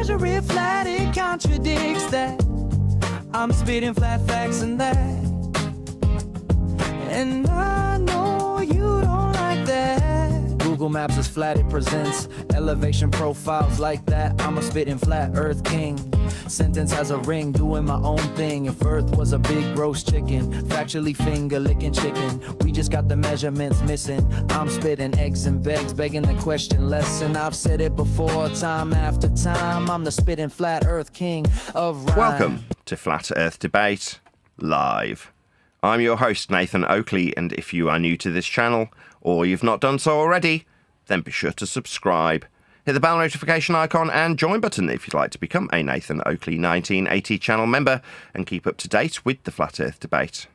measure it flat, it contradicts that. I'm spitting flat facts and that. And I know you don't like that. Google Maps is flat, it presents elevation profiles like that. I'm a spitting flat earth king. Sentence has a ring, doing my own thing. If earth was a big roast chicken, factually finger licking chicken, we just got the measurements missing. I'm spitting eggs and begs, begging the question lesson. I've said it before, time after time. I'm the spitting flat earth king of rhyme. Welcome to Flat Earth Debate Live. I'm your host, Nathan Oakley, and if you are new to this channel, or you've not done so already, then be sure to subscribe. Hit the bell notification icon and join button if you'd like to become a Nathan Oakley 1980 channel member and keep up to date with the Flat Earth debate.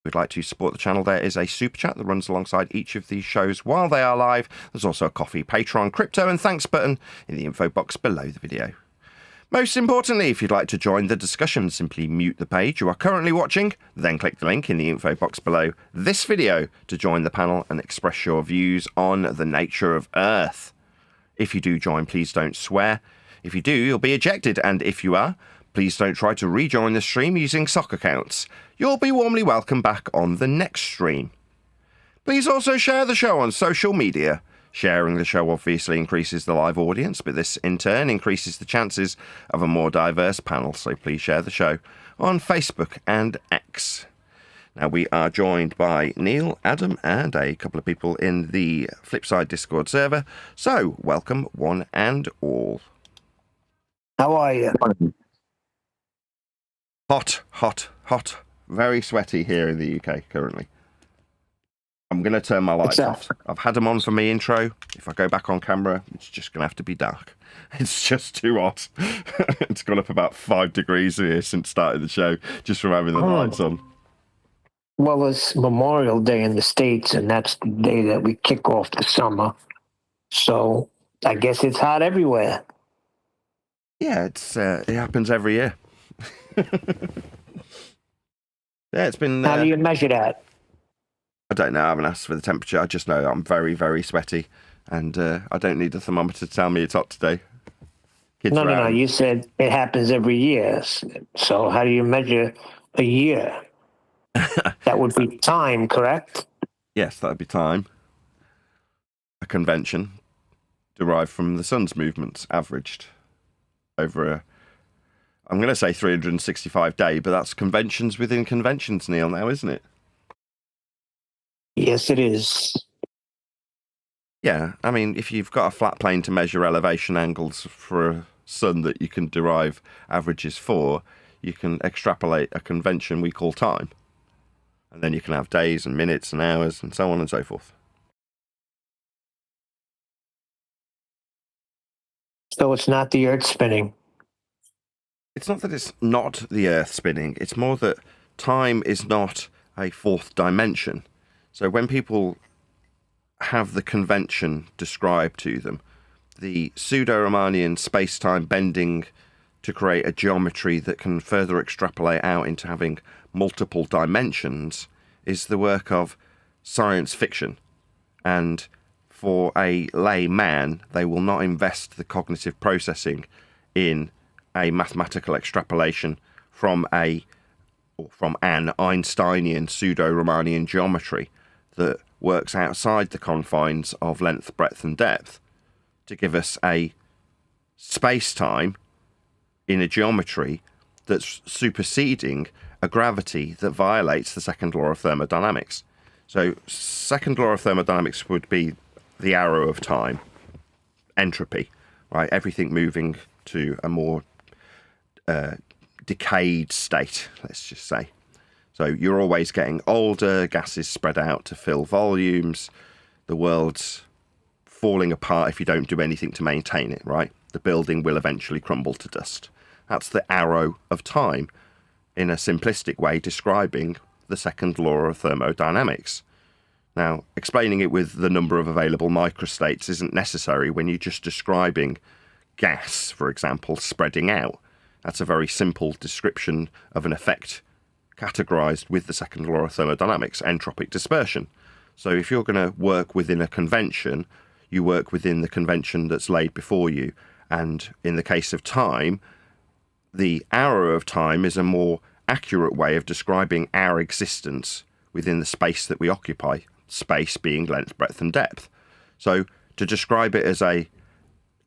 If you'd like to support the channel, there is a super chat that runs alongside each of these shows while they are live. There's also a coffee, Patreon, crypto and thanks button in the info box below the video. Most importantly, if you'd like to join the discussion, simply mute the page you are currently watching, then click the link in the info box below this video to join the panel and express your views on the nature of Earth. If you do join, please don't swear. If you do, you'll be ejected, and if you are, please don't try to rejoin the stream using sock accounts. You'll be warmly welcome back on the next stream. Please also share the show on social media. Sharing the show obviously increases the live audience, but this in turn increases the chances of a more diverse panel, so please share the show on Facebook and X. Now, we are joined by Neil, Adam, and a couple of people in the Flipside Discord server. So, welcome one and all. How are you? Hot, hot, hot. Very sweaty here in the UK currently. I'm going to turn my lights off. I've had them on for my intro. If I go back on camera, it's just going to have to be dark. It's just too hot. It's gone up about 5 degrees here since starting the show, just from having the lights on. Well, it's Memorial Day in the States, and that's the day that we kick off the summer. So I guess it's hot everywhere. Yeah, it happens every year. Yeah, it's been... How do you measure that? I don't know. I haven't asked for the temperature. I just know I'm very, very sweaty, and I don't need a thermometer to tell me it's hot today. No. You said it happens every year. So how do you measure a year? That would be time, correct? Yes, that would be time. A convention derived from the sun's movements, averaged over I'm going to say 365 day, but that's conventions within conventions, Neil, now, isn't it? Yes, it is. Yeah, I mean, if you've got a flat plane to measure elevation angles for a sun that you can derive averages for, you can extrapolate a convention we call time. And then you can have days and minutes and hours and so on and so forth. So it's not the Earth spinning. It's not that it's not the Earth spinning. It's more that time is not a fourth dimension. So when people have the convention described to them, the pseudo-Riemannian space-time bending to create a geometry that can further extrapolate out into having multiple dimensions is the work of science fiction. And for a layman, they will not invest the cognitive processing in a mathematical extrapolation from an Einsteinian pseudo-Riemannian geometry that works outside the confines of length, breadth and depth to give us a space-time in a geometry that's superseding a gravity that violates the second law of thermodynamics. So second law of thermodynamics would be the arrow of time, entropy, right? Everything moving to a more decayed state, let's just say. So you're always getting older, gases spread out to fill volumes, the world's falling apart if you don't do anything to maintain it, right? The building will eventually crumble to dust. That's the arrow of time, in a simplistic way describing the second law of thermodynamics. Now, explaining it with the number of available microstates isn't necessary when you're just describing gas, for example, spreading out. That's a very simple description of an effect categorized with the second law of thermodynamics, entropic dispersion. So if you're going to work within a convention, you work within the convention that's laid before you, And in the case of time, the arrow of time is a more accurate way of describing our existence within the space that we occupy, space being length, breadth, and depth. So to describe it as a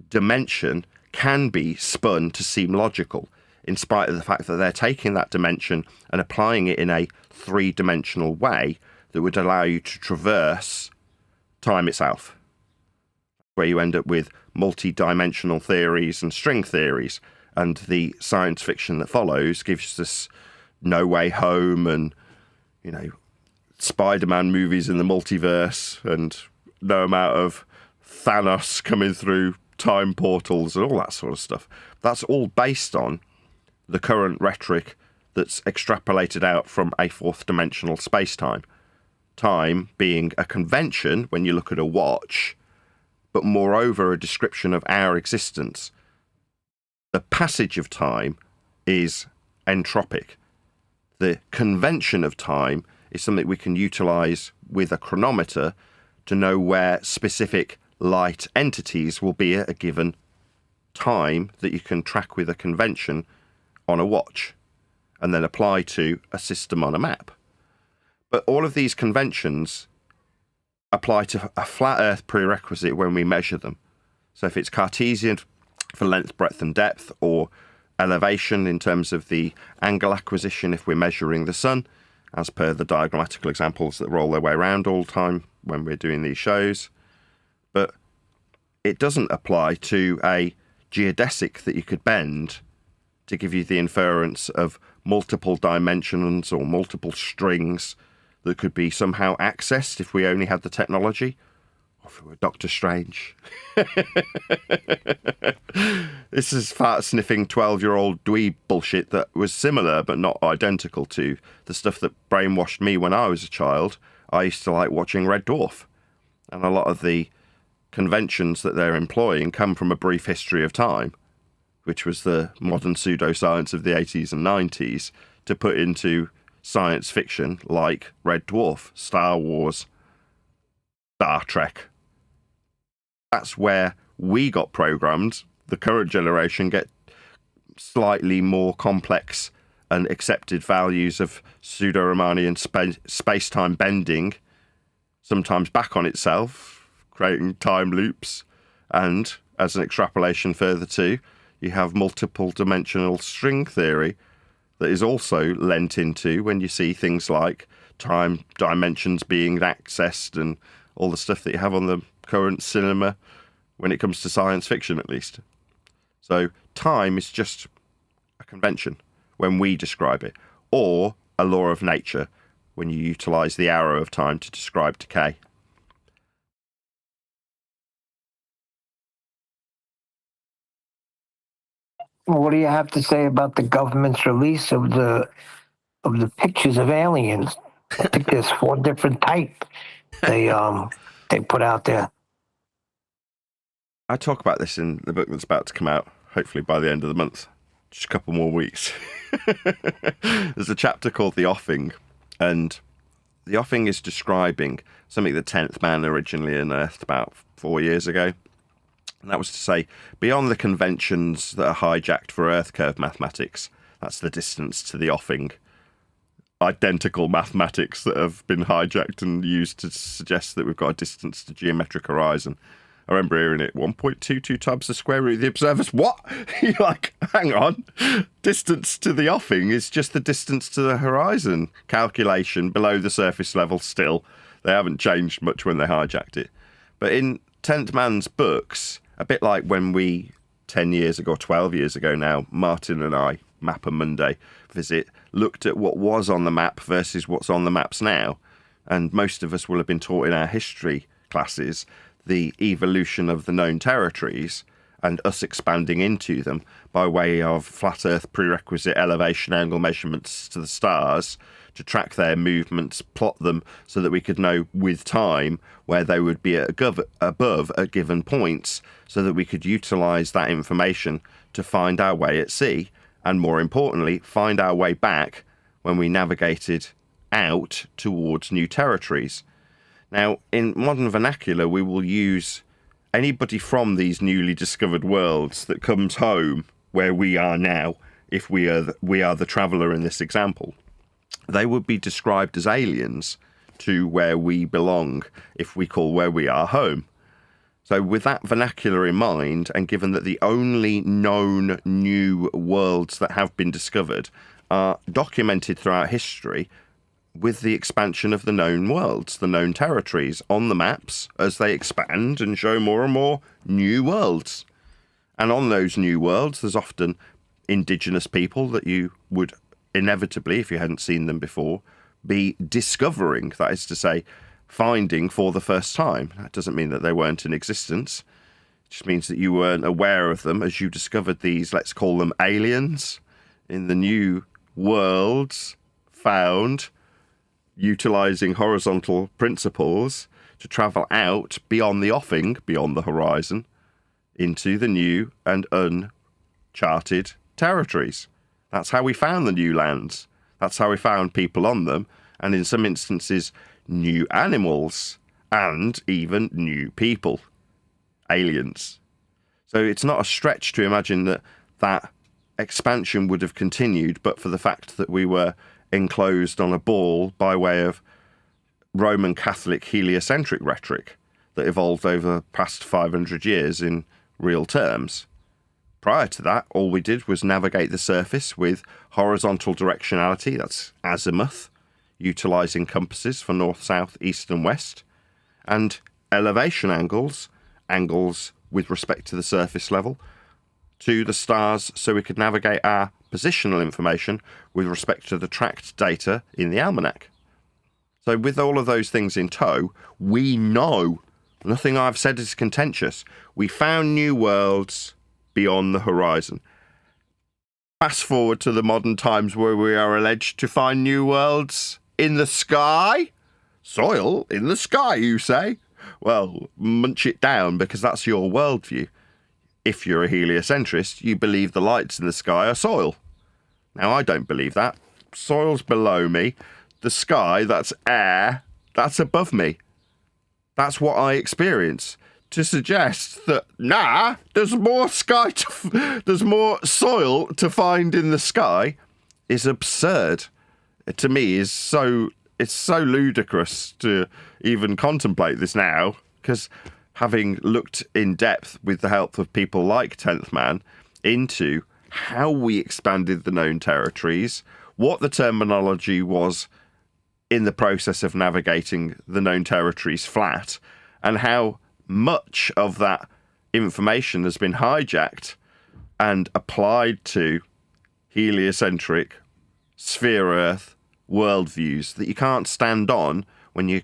dimension can be spun to seem logical, in spite of the fact that they're taking that dimension and applying it in a three-dimensional way that would allow you to traverse time itself, where you end up with multi-dimensional theories and string theories. And the science fiction that follows gives us No Way Home and, you know, Spider-Man movies in the multiverse and no amount of Thanos coming through time portals and all that sort of stuff. That's all based on the current rhetoric that's extrapolated out from a fourth dimensional space-time. Time being a convention when you look at a watch, but moreover a description of our existence. The passage of time is entropic. The convention of time is something we can utilize with a chronometer to know where specific light entities will be at a given time that you can track with a convention on a watch and then apply to a system on a map. But all of these conventions apply to a flat Earth prerequisite when we measure them. So if it's Cartesian for length, breadth, and depth, or elevation in terms of the angle acquisition if we're measuring the sun, as per the diagrammatical examples that roll their way around all the time when we're doing these shows. But it doesn't apply to a geodesic that you could bend to give you the inference of multiple dimensions or multiple strings that could be somehow accessed if we only had the technology, or if we were Doctor Strange. This is fart-sniffing 12-year-old dweeb bullshit that was similar but not identical to the stuff that brainwashed me when I was a child. I used to like watching Red Dwarf, and a lot of the conventions that they're employing come from A Brief History of Time, which was the modern pseudoscience of the 80s and 90s, to put into science fiction like Red Dwarf, Star Wars, Star Trek. That's where we got programmed. The current generation get slightly more complex and accepted values of pseudo-Riemannian space-time bending, sometimes back on itself, creating time loops. And as an extrapolation further too, you have multiple dimensional string theory that is also lent into when you see things like time dimensions being accessed and all the stuff that you have on the current cinema when it comes to science fiction, at least. So time is just a convention when we describe it, or a law of nature when you utilize the arrow of time to describe decay. What do you have to say about the government's release of the pictures of aliens? I think there's 4 different types they put out there. I talk about this in the book that's about to come out, hopefully by the end of the month. Just a couple more weeks. There's a chapter called The Offing, and The Offing is describing something the 10th man originally unearthed about 4 years ago. And that was to say, beyond the conventions that are hijacked for Earth curve mathematics, that's the distance to the offing, identical mathematics that have been hijacked and used to suggest that we've got a distance to geometric horizon. I remember hearing it, 1.22 times the square root of the observer's. What? You're like, hang on. Distance to the offing is just the distance to the horizon calculation below the surface level still. They haven't changed much when they hijacked it. But in 10th Man's books, a bit like when we, 10 years ago, 12 years ago now, Martin and I, Mapper Monday visit, looked at what was on the map versus what's on the maps now. And most of us will have been taught in our history classes the evolution of the known territories and us expanding into them by way of flat Earth prerequisite elevation angle measurements to the stars to track their movements, plot them so that we could know with time where they would be above at given points so that we could utilize that information to find our way at sea and, more importantly, find our way back when we navigated out towards new territories. Now, in modern vernacular, we will use anybody from these newly discovered worlds that comes home where we are now, if we are the traveller in this example, they would be described as aliens to where we belong, if we call where we are home. So with that vernacular in mind, and given that the only known new worlds that have been discovered are documented throughout history with the expansion of the known worlds, the known territories on the maps as they expand and show more and more new worlds. And on those new worlds, there's often indigenous people that you would inevitably, if you hadn't seen them before, be discovering, that is to say, finding for the first time. That doesn't mean that they weren't in existence. It just means that you weren't aware of them as you discovered these, let's call them aliens, in the new worlds found, utilising horizontal principles to travel out beyond the offing, beyond the horizon, into the new and uncharted territories. That's how we found the new lands. That's how we found people on them, and in some instances, new animals, and even new people, aliens. So it's not a stretch to imagine that that expansion would have continued, but for the fact that we were enclosed on a ball by way of Roman Catholic heliocentric rhetoric that evolved over the past 500 years in real terms. Prior to that, all we did was navigate the surface with horizontal directionality, that's azimuth, utilising compasses for north, south, east and west, and elevation angles, angles with respect to the surface level, to the stars so we could navigate our positional information with respect to the tracked data in the almanac. So with all of those things in tow, we know, nothing I've said is contentious, we found new worlds beyond the horizon. Fast forward to the modern times where we are alleged to find new worlds in the sky? Soil in the sky, you say? Well, munch it down, because that's your worldview. If you're a heliocentrist, you believe the lights in the sky are soil. Now, I don't believe that. Soil's below me. The sky, that's air, that's above me. That's what I experience. To suggest that, there's more there's more soil to find in the sky is absurd. To me, it's so ludicrous to even contemplate this now, because having looked in depth with the help of people like 10th Man into how we expanded the known territories, what the terminology was in the process of navigating the known territories flat, and how much of that information has been hijacked and applied to heliocentric, sphere Earth worldviews that you can't stand on when you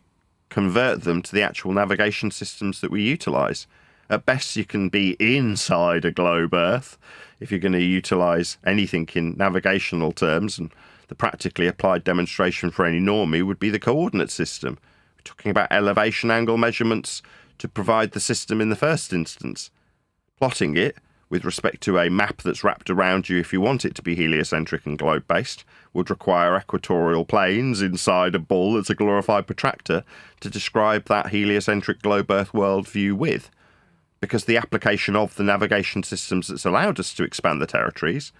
convert them to the actual navigation systems that we utilise. At best, you can be inside a globe Earth if you're going to utilise anything in navigational terms, and the practically applied demonstration for any normie would be the coordinate system. We're talking about elevation angle measurements to provide the system in the first instance. Plotting it with respect to a map that's wrapped around you if you want it to be heliocentric and globe-based would require equatorial planes inside a ball that's a glorified protractor to describe that heliocentric globe-Earth worldview with. Because the application of the navigation systems that's allowed us to expand the territories,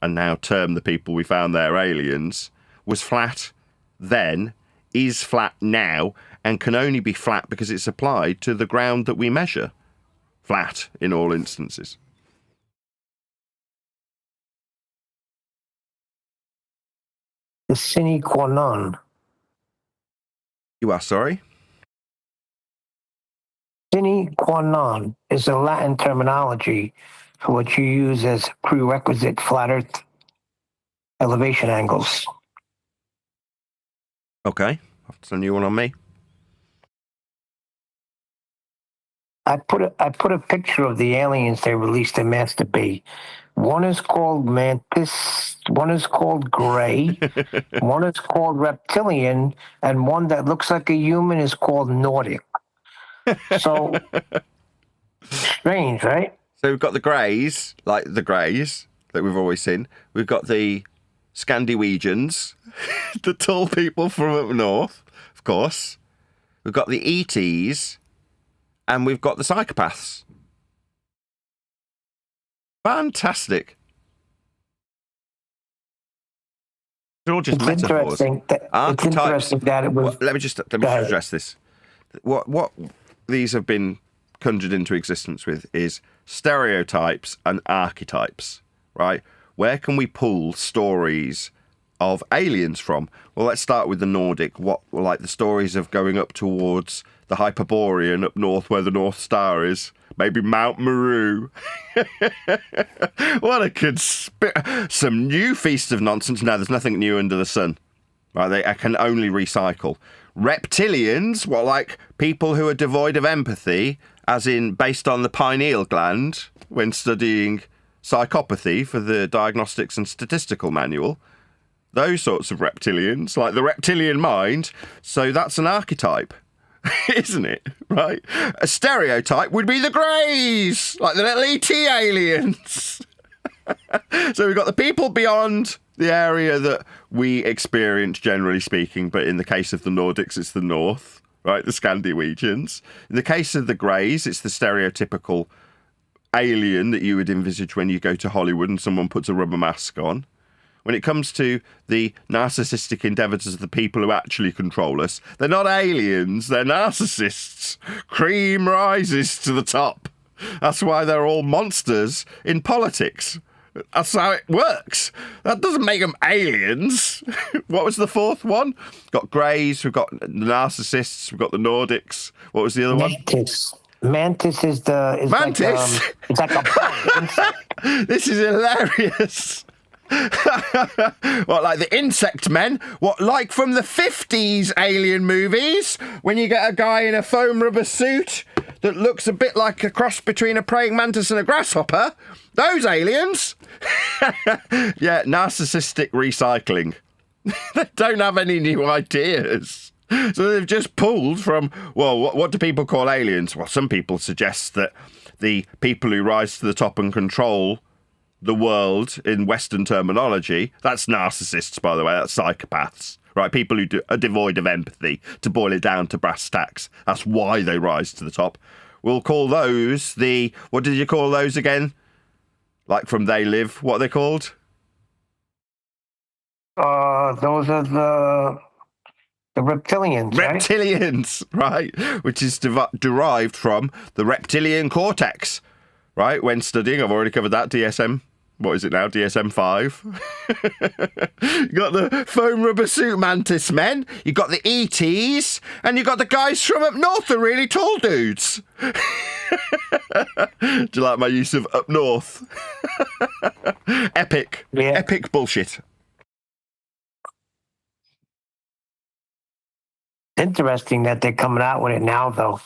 and now term the people we found there aliens, was flat then, is flat now, and can only be flat because it's applied to the ground that we measure. Flat in all instances. The sine qua non. You are sorry? Sine qua non is a Latin terminology for what you use as prerequisite flat Earth elevation angles. Okay, that's a new one on me. I put a picture of the aliens they released in Master B. One is called Mantis, one is called Gray, one is called Reptilian, and one that looks like a human is called Nordic. So strange, right? So we've got the Greys, like the Greys that we've always seen. We've got the Scandinavians, the tall people from up north, of course. We've got the ETs, and we've got the psychopaths. Fantastic. They're all just It's metaphors. interesting that, Archetypes. it's interesting that it was. Well, let me just address this. What these have been conjured into existence with is stereotypes and archetypes, right? Where can we pull stories of aliens from? Well, let's start with the Nordic. What, like the stories of going up towards the Hyperborean up north where the North Star is. Maybe Mount Meru. What a some new feast of nonsense. No, there's nothing new under the sun. Right? I can only recycle. Reptilians, what, like people who are devoid of empathy, as in based on the pineal gland when studying psychopathy for the Diagnostics and Statistical Manual. Those sorts of reptilians, like the reptilian mind. So that's an archetype. Isn't it? Right? A stereotype would be the Greys, like the little ET aliens. So we've got the people beyond the area that we experience, generally speaking, but in the case of the Nordics, it's the North, right? The Scandinavians. In the case of the Greys, it's the stereotypical alien that you would envisage when you go to Hollywood and someone puts a rubber mask on. When it comes to the narcissistic endeavours of the people who actually control us, they're not aliens, they're narcissists. Cream rises to the top. That's why they're all monsters in politics. That's how it works. That doesn't make them aliens. What was the fourth one? Got Greys, we've got the narcissists, we've got the Nordics. What was the other one? Mantis is the... Is Mantis? Like, it's like a bug insect. This is hilarious. What, like the insect men? What, like from the 50s alien movies? When you get a guy in a foam rubber suit that looks a bit like a cross between a praying mantis and a grasshopper? Those aliens? Yeah, narcissistic recycling. They don't have any new ideas. So they've just pulled from, well, what do people call aliens? Well, some people suggest that the people who rise to the top and control the world in Western terminology, that's narcissists, by the way, that's psychopaths, right? People who are devoid of empathy, to boil it down to brass tacks. That's why they rise to the top. We'll call those the, what did you call those again? Like from They Live, what are they called? Those are the reptilians, right? Reptilians, right? Which is derived from the reptilian cortex, right? When studying, I've already covered that, DSM. What is it now? DSM-5. You got the foam rubber suit mantis men, you got the ETs, and you got the guys from up north, the really tall dudes. Do you like my use of up north? Epic. Yeah. Epic bullshit. Interesting that they're coming out with it now, though.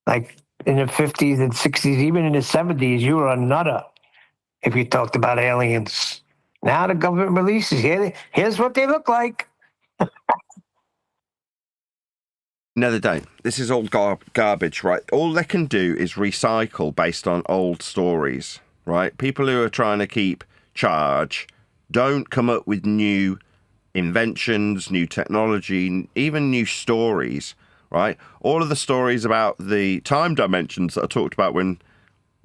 Like in the 50s and 60s, even in the 70s, you were a nutter if you talked about aliens. Now the government releases, here's what they look like. No, they don't. This is all garbage, right? All they can do is recycle based on old stories, right? People who are trying to keep charge don't come up with new inventions, new technology, even new stories, right? All of the stories about the time dimensions that I talked about when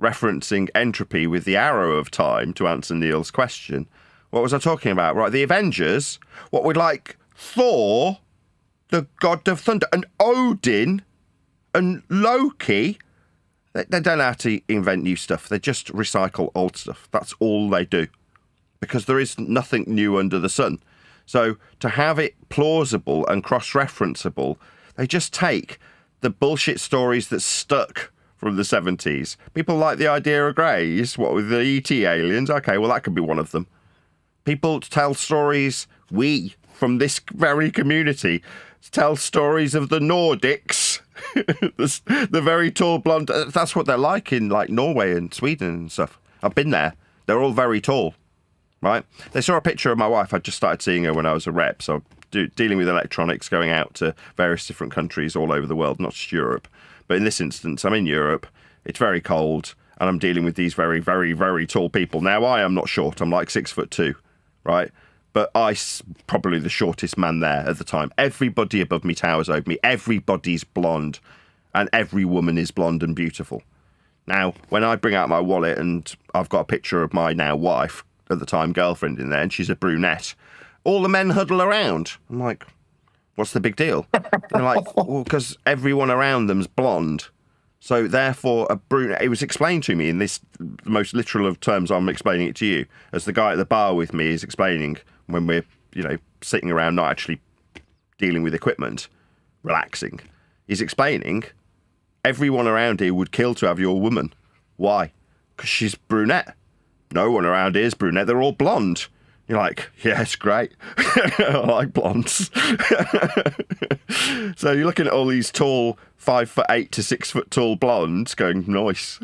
referencing entropy with the arrow of time to answer Neil's question. What was I talking about? Right, the Avengers, what would like Thor, the god of thunder, and Odin, and Loki, they don't have to invent new stuff. They just recycle old stuff. That's all they do. Because there is nothing new under the sun. So to have it plausible and cross-referenceable, they just take the bullshit stories that stuck from the 70s. People like the idea of Greys, what with the ET aliens. Okay, well, that could be one of them. People tell stories, from this very community, tell stories of the Nordics, the very tall blonde. That's what they're like in like Norway and Sweden and stuff. I've been there. They're all very tall, right? They saw a picture of my wife. I just started seeing her when I was a rep, so dealing with electronics, going out to various different countries all over the world, not just Europe. But in this instance, I'm in Europe, it's very cold, and I'm dealing with these very, very, very tall people. Now, I am not short, I'm like 6'2", right? But I's probably the shortest man there at the time. Everybody above me towers over me, everybody's blonde. and every woman is blonde and beautiful. Now, when I bring out my wallet and I've got a picture of my now wife, at the time girlfriend in there, and she's a brunette, all the men huddle around. I'm like, what's the big deal? They're like, well, because everyone around them's blonde. So therefore, a brunette. It was explained to me in this the most literal of terms. I'm explaining it to you, as the guy at the bar with me is explaining when we're, sitting around, not actually dealing with equipment, relaxing. He's explaining everyone around here would kill to have your woman. Why? Because she's brunette. No one around here is brunette. They're all blonde. You're like, yeah, it's great. I like blondes. So you're looking at all these tall 5'8" to 6 foot tall blondes going, nice.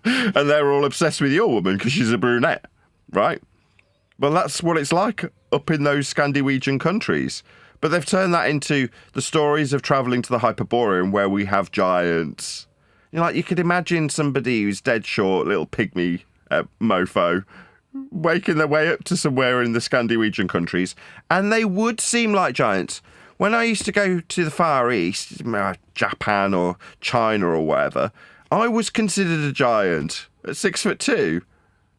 And they're all obsessed with your woman because she's a brunette, right? Well, that's what it's like up in those Scandinavian countries. But they've turned that into the stories of travelling to the Hyperborean where we have giants. You could imagine somebody who's dead short, little pygmy mofo, waking their way up to somewhere in the Scandinavian countries, and they would seem like giants. When I used to go to the Far East, Japan or China or whatever, I was considered a giant at 6'2".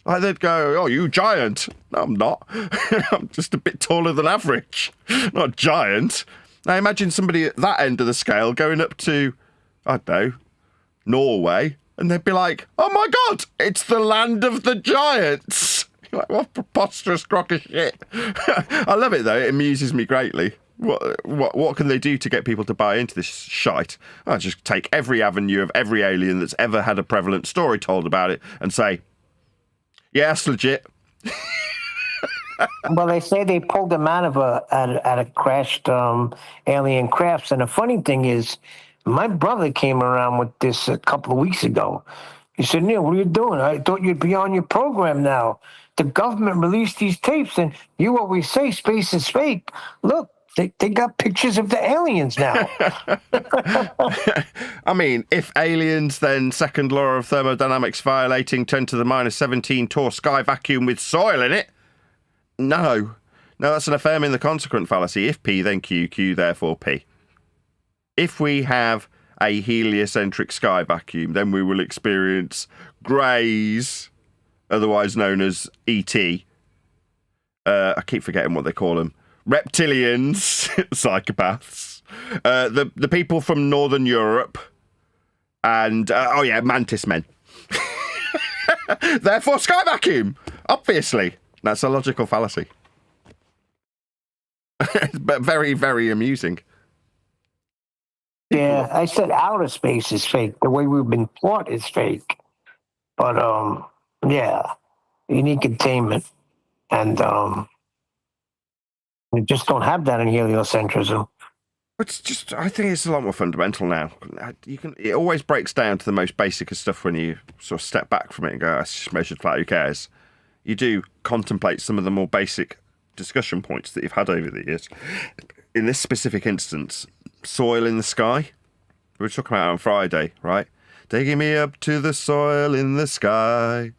Like they'd go, "Oh, you giant." No, I'm not. I'm just a bit taller than average, not giant. Now imagine somebody at that end of the scale going up to, I don't know, Norway, and they'd be like, "Oh my God, it's the land of the giants." You're like, what preposterous crock of shit. I love it though. It amuses me greatly. What can they do to get people to buy into this shite? I'll just take every avenue of every alien that's ever had a prevalent story told about it and say, yeah, that's legit. Well, they say they pulled them out of a crashed alien crafts, and the funny thing is, my brother came around with this a couple of weeks ago. He said, "Neil, what are you doing? I thought you'd be on your program now. The government released these tapes, and you always say space is fake. Look, they got pictures of the aliens now." I mean, if aliens, then second law of thermodynamics violating 10 to the minus 17 tore sky vacuum with soil in it? No, that's an affirming the consequent fallacy. If P, then Q, Q, therefore P. If we have a heliocentric sky vacuum, then we will experience greys, otherwise known as ET. I keep forgetting what they call them. Reptilians, psychopaths, the people from Northern Europe, and, mantis men. Therefore, sky vacuum, obviously. That's a logical fallacy. But very, very amusing. Yeah, I said outer space is fake. The way we've been taught is fake. But, you need containment. And, we just don't have that in heliocentrism. It's just, I think it's a lot more fundamental now. It always breaks down to the most basic of stuff when you sort of step back from it and go, it's just measured flat, who cares? You do contemplate some of the more basic discussion points that you've had over the years. In this specific instance, soil in the sky. We were talking about it on Friday, right? Taking me up to the soil in the sky.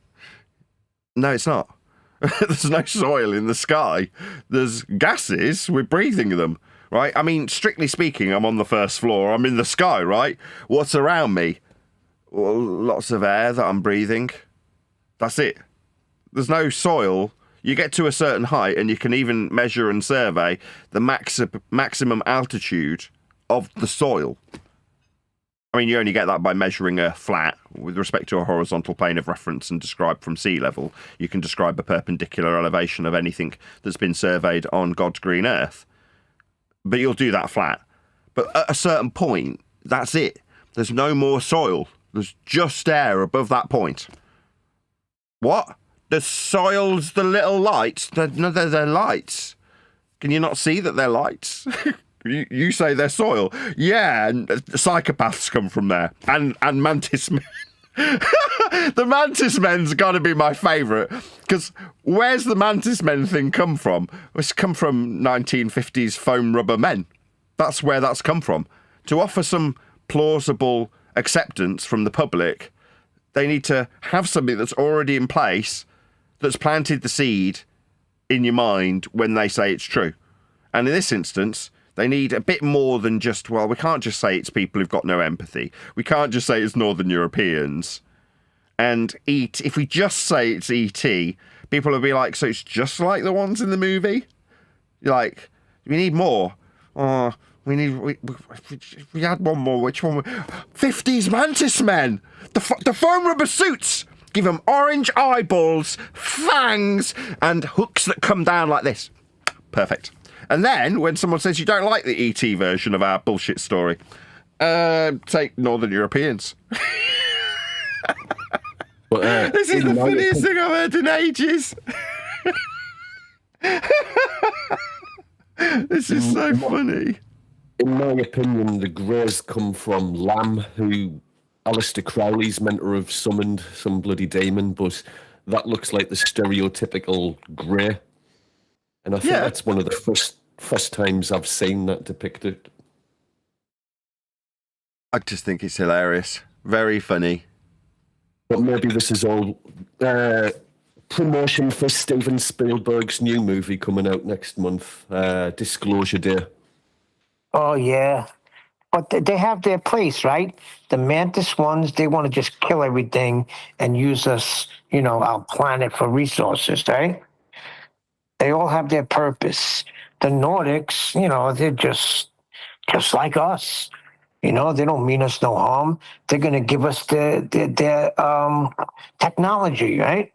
No, it's not. There's no soil in the sky. There's gases. We're breathing them, right? I mean, strictly speaking, I'm on the first floor. I'm in the sky, right? What's around me? Well, lots of air that I'm breathing. That's it. There's no soil. You get to a certain height and you can even measure and survey the maximum altitude of the soil. I mean, you only get that by measuring a flat with respect to a horizontal plane of reference and described from sea level. You can describe a perpendicular elevation of anything that's been surveyed on God's green earth. But you'll do that flat. But at a certain point, that's it. There's no more soil. There's just air above that point. What? The soil's the little lights? They're lights. Can you not see that they're lights? You say they're soil. Yeah, and psychopaths come from there. And mantis men. The mantis men's got to be my favourite. Because where's the mantis men thing come from? It's come from 1950s foam rubber men. That's where that's come from. To offer some plausible acceptance from the public, they need to have something that's already in place that's planted the seed in your mind when they say it's true. And in this instance, They need a bit more than just, well, we can't just say it's people who've got no empathy. We can't just say it's Northern Europeans. And if we just say it's ET, people will be like, so it's just like the ones in the movie? Like, we need more. Oh, we had one more. Which one? 50s Mantis Men! The foam rubber suits! Give them orange eyeballs, fangs, and hooks that come down like this. Perfect. And then, when someone says you don't like the ET version of our bullshit story, take Northern Europeans. But, this is the funniest thing I've heard in ages. This is so funny. In my opinion, the Greys come from Lamb, who Aleister Crowley's meant to have summoned some bloody demon, but that looks like the stereotypical Grey. And I think that's one of the first times I've seen that depicted. I just think it's hilarious. Very funny. But maybe this is all promotion for Steven Spielberg's new movie coming out next month, Disclosure Day. Oh, yeah. But they have their place, right? The Mantis ones, they want to just kill everything and use us, our planet for resources, right? They all have their purpose. The Nordics, they're just like us. They don't mean us no harm. They're going to give us their technology, right?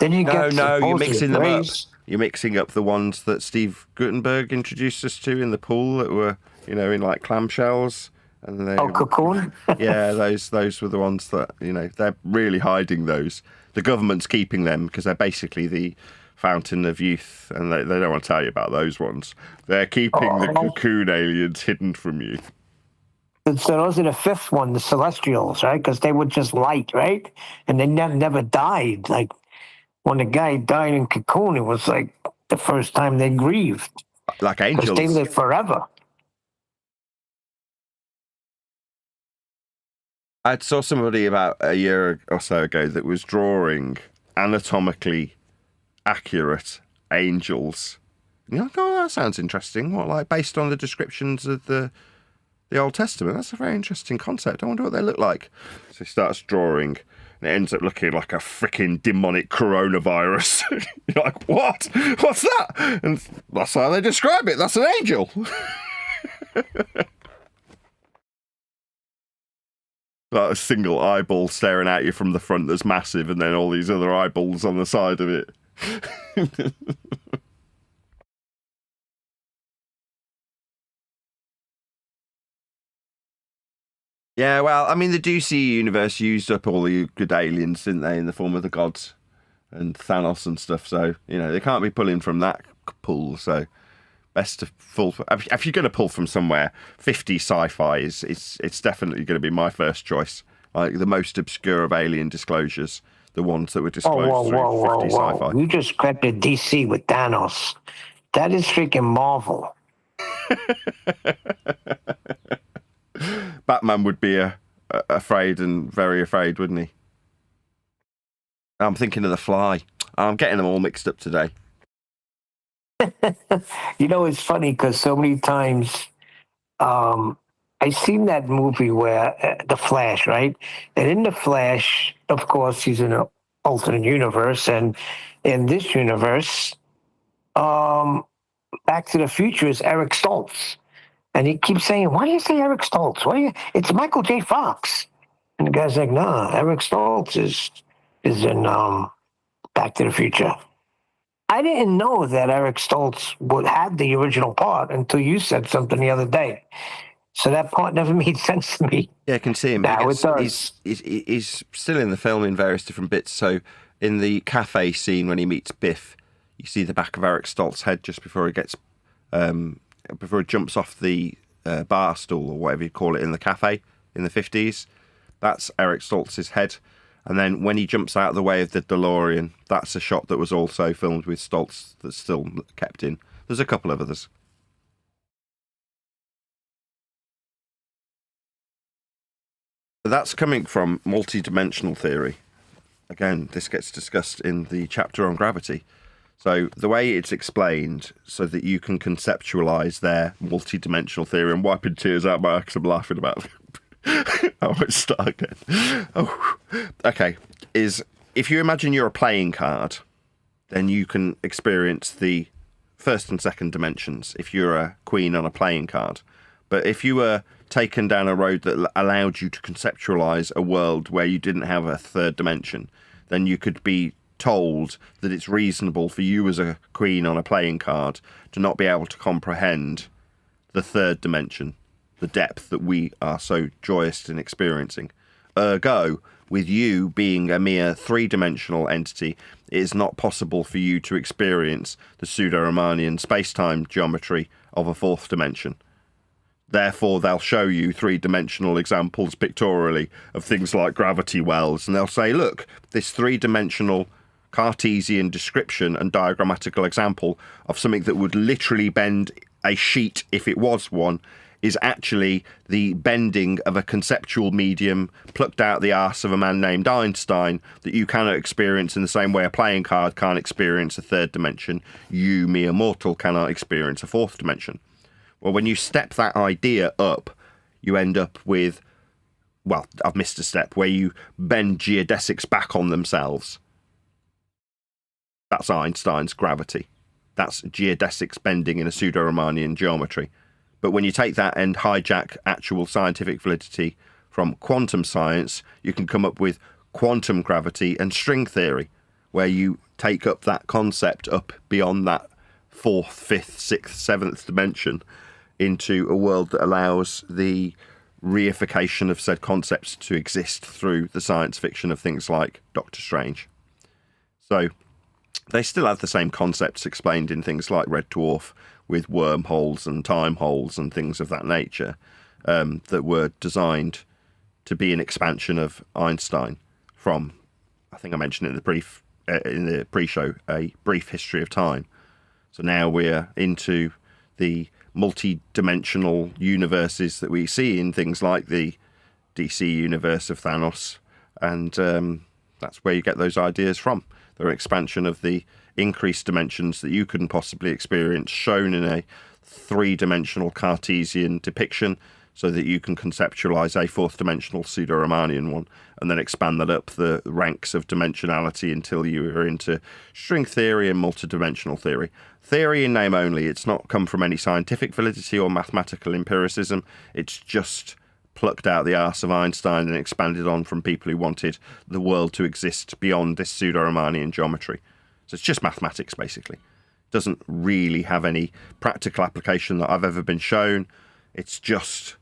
Then you No, you're mixing them up. race. You're mixing up the ones that Steve Gutenberg introduced us to in the pool that were, in like clamshells. And they, Cocoon? yeah, those were the ones that, they're really hiding those. The government's keeping them because they're basically the fountain of youth, and they don't want to tell you about those ones. They're keeping the cocoon aliens hidden from you. So those are the fifth one, the Celestials, right? Because they were just light, right? And they never died. Like, when the guy died in Cocoon, it was like the first time they grieved. Like angels. Because they live forever. I saw somebody about a year or so ago that was drawing anatomically accurate angels. And you're like, oh, that sounds interesting. What, like based on the descriptions of the Old Testament? That's a very interesting concept. I wonder what they look like. So he starts drawing, and it ends up looking like a freaking demonic coronavirus. You're like, what? What's that? And that's how they describe it. That's an angel. Like a single eyeball staring at you from the front that's massive, and then all these other eyeballs on the side of it. Yeah, well, I mean, the DC universe used up all the good aliens, didn't they, in the form of the gods and Thanos and stuff. So, they can't be pulling from that pool. So, best to pull. If you're going to pull from somewhere, 50 sci-fi it's definitely going to be my first choice. Like the most obscure of alien disclosures, the ones that were disclosed through 50 sci-fi. You just credited DC with Thanos. That is freaking Marvel. Batman would be afraid and very afraid, wouldn't he? I'm thinking of The Fly. I'm getting them all mixed up today. It's funny because so many times I've seen that movie where The Flash, right? And in The Flash, of course, he's in an alternate universe. And in this universe, Back to the Future is Eric Stoltz. And he keeps saying, why do you say Eric Stoltz? It's Michael J. Fox. And the guy's like, nah, Eric Stoltz is in Back to the Future. I didn't know that Eric Stoltz had the original part until you said something the other day. So that part never made sense to me. Yeah, I can see him. Now it does. He's still in the film in various different bits. So in the cafe scene when he meets Biff, you see the back of Eric Stoltz's head just before he gets... before he jumps off the bar stool or whatever you call it in the cafe in the 50s. That's Eric Stoltz's head. And then when he jumps out of the way of the DeLorean, that's a shot that was also filmed with Stoltz that's still kept in. There's a couple of others. That's coming from multi-dimensional theory. Again, this gets discussed in the chapter on gravity. So the way it's explained, so that you can conceptualize their multi-dimensional theory, and wiping tears out my eyes because I'm laughing about it. I won't start again. Oh, okay. Is if you imagine you're a playing card, then you can experience the first and second dimensions if you're a queen on a playing card. But if you were taken down a road that allowed you to conceptualize a world where you didn't have a third dimension, then you could be told that it's reasonable for you as a queen on a playing card to not be able to comprehend the third dimension, the depth that we are so joyous in experiencing. Ergo, with you being a mere three-dimensional entity, it is not possible for you to experience the pseudo-Riemannian space-time geometry of a fourth dimension. Therefore, they'll show you three-dimensional examples pictorially of things like gravity wells, and they'll say, look, this three-dimensional Cartesian description and diagrammatical example of something that would literally bend a sheet if it was one is actually the bending of a conceptual medium plucked out the arse of a man named Einstein that you cannot experience in the same way a playing card can't experience a third dimension. You, mere mortal, cannot experience a fourth dimension. Well, when you step that idea up, you end up with, well, I've missed a step, where you bend geodesics back on themselves. That's Einstein's gravity. That's geodesics bending in a pseudo-Riemannian geometry. But when you take that and hijack actual scientific validity from quantum science, you can come up with quantum gravity and string theory, where you take up that concept up beyond that fourth, fifth, sixth, seventh dimension into a world that allows the reification of said concepts to exist through the science fiction of things like Doctor Strange. So they still have the same concepts explained in things like Red Dwarf, with wormholes and time holes and things of that nature, that were designed to be an expansion of Einstein from, I think I mentioned in the pre-show, A Brief History of Time. So now we're into the multi-dimensional universes that we see in things like the DC universe of Thanos, and that's where you get those ideas from. They're an expansion of the increased dimensions that you couldn't possibly experience, shown in a three-dimensional Cartesian depiction, so that you can conceptualize a fourth-dimensional pseudo-Riemannian one, and then expand that up the ranks of dimensionality until you are into string theory and multidimensional theory. Theory in name only. It's not come from any scientific validity or mathematical empiricism. It's just plucked out the arse of Einstein and expanded on from people who wanted the world to exist beyond this pseudo-Riemannian geometry. So it's just mathematics, basically. It doesn't really have any practical application that I've ever been shown. It's just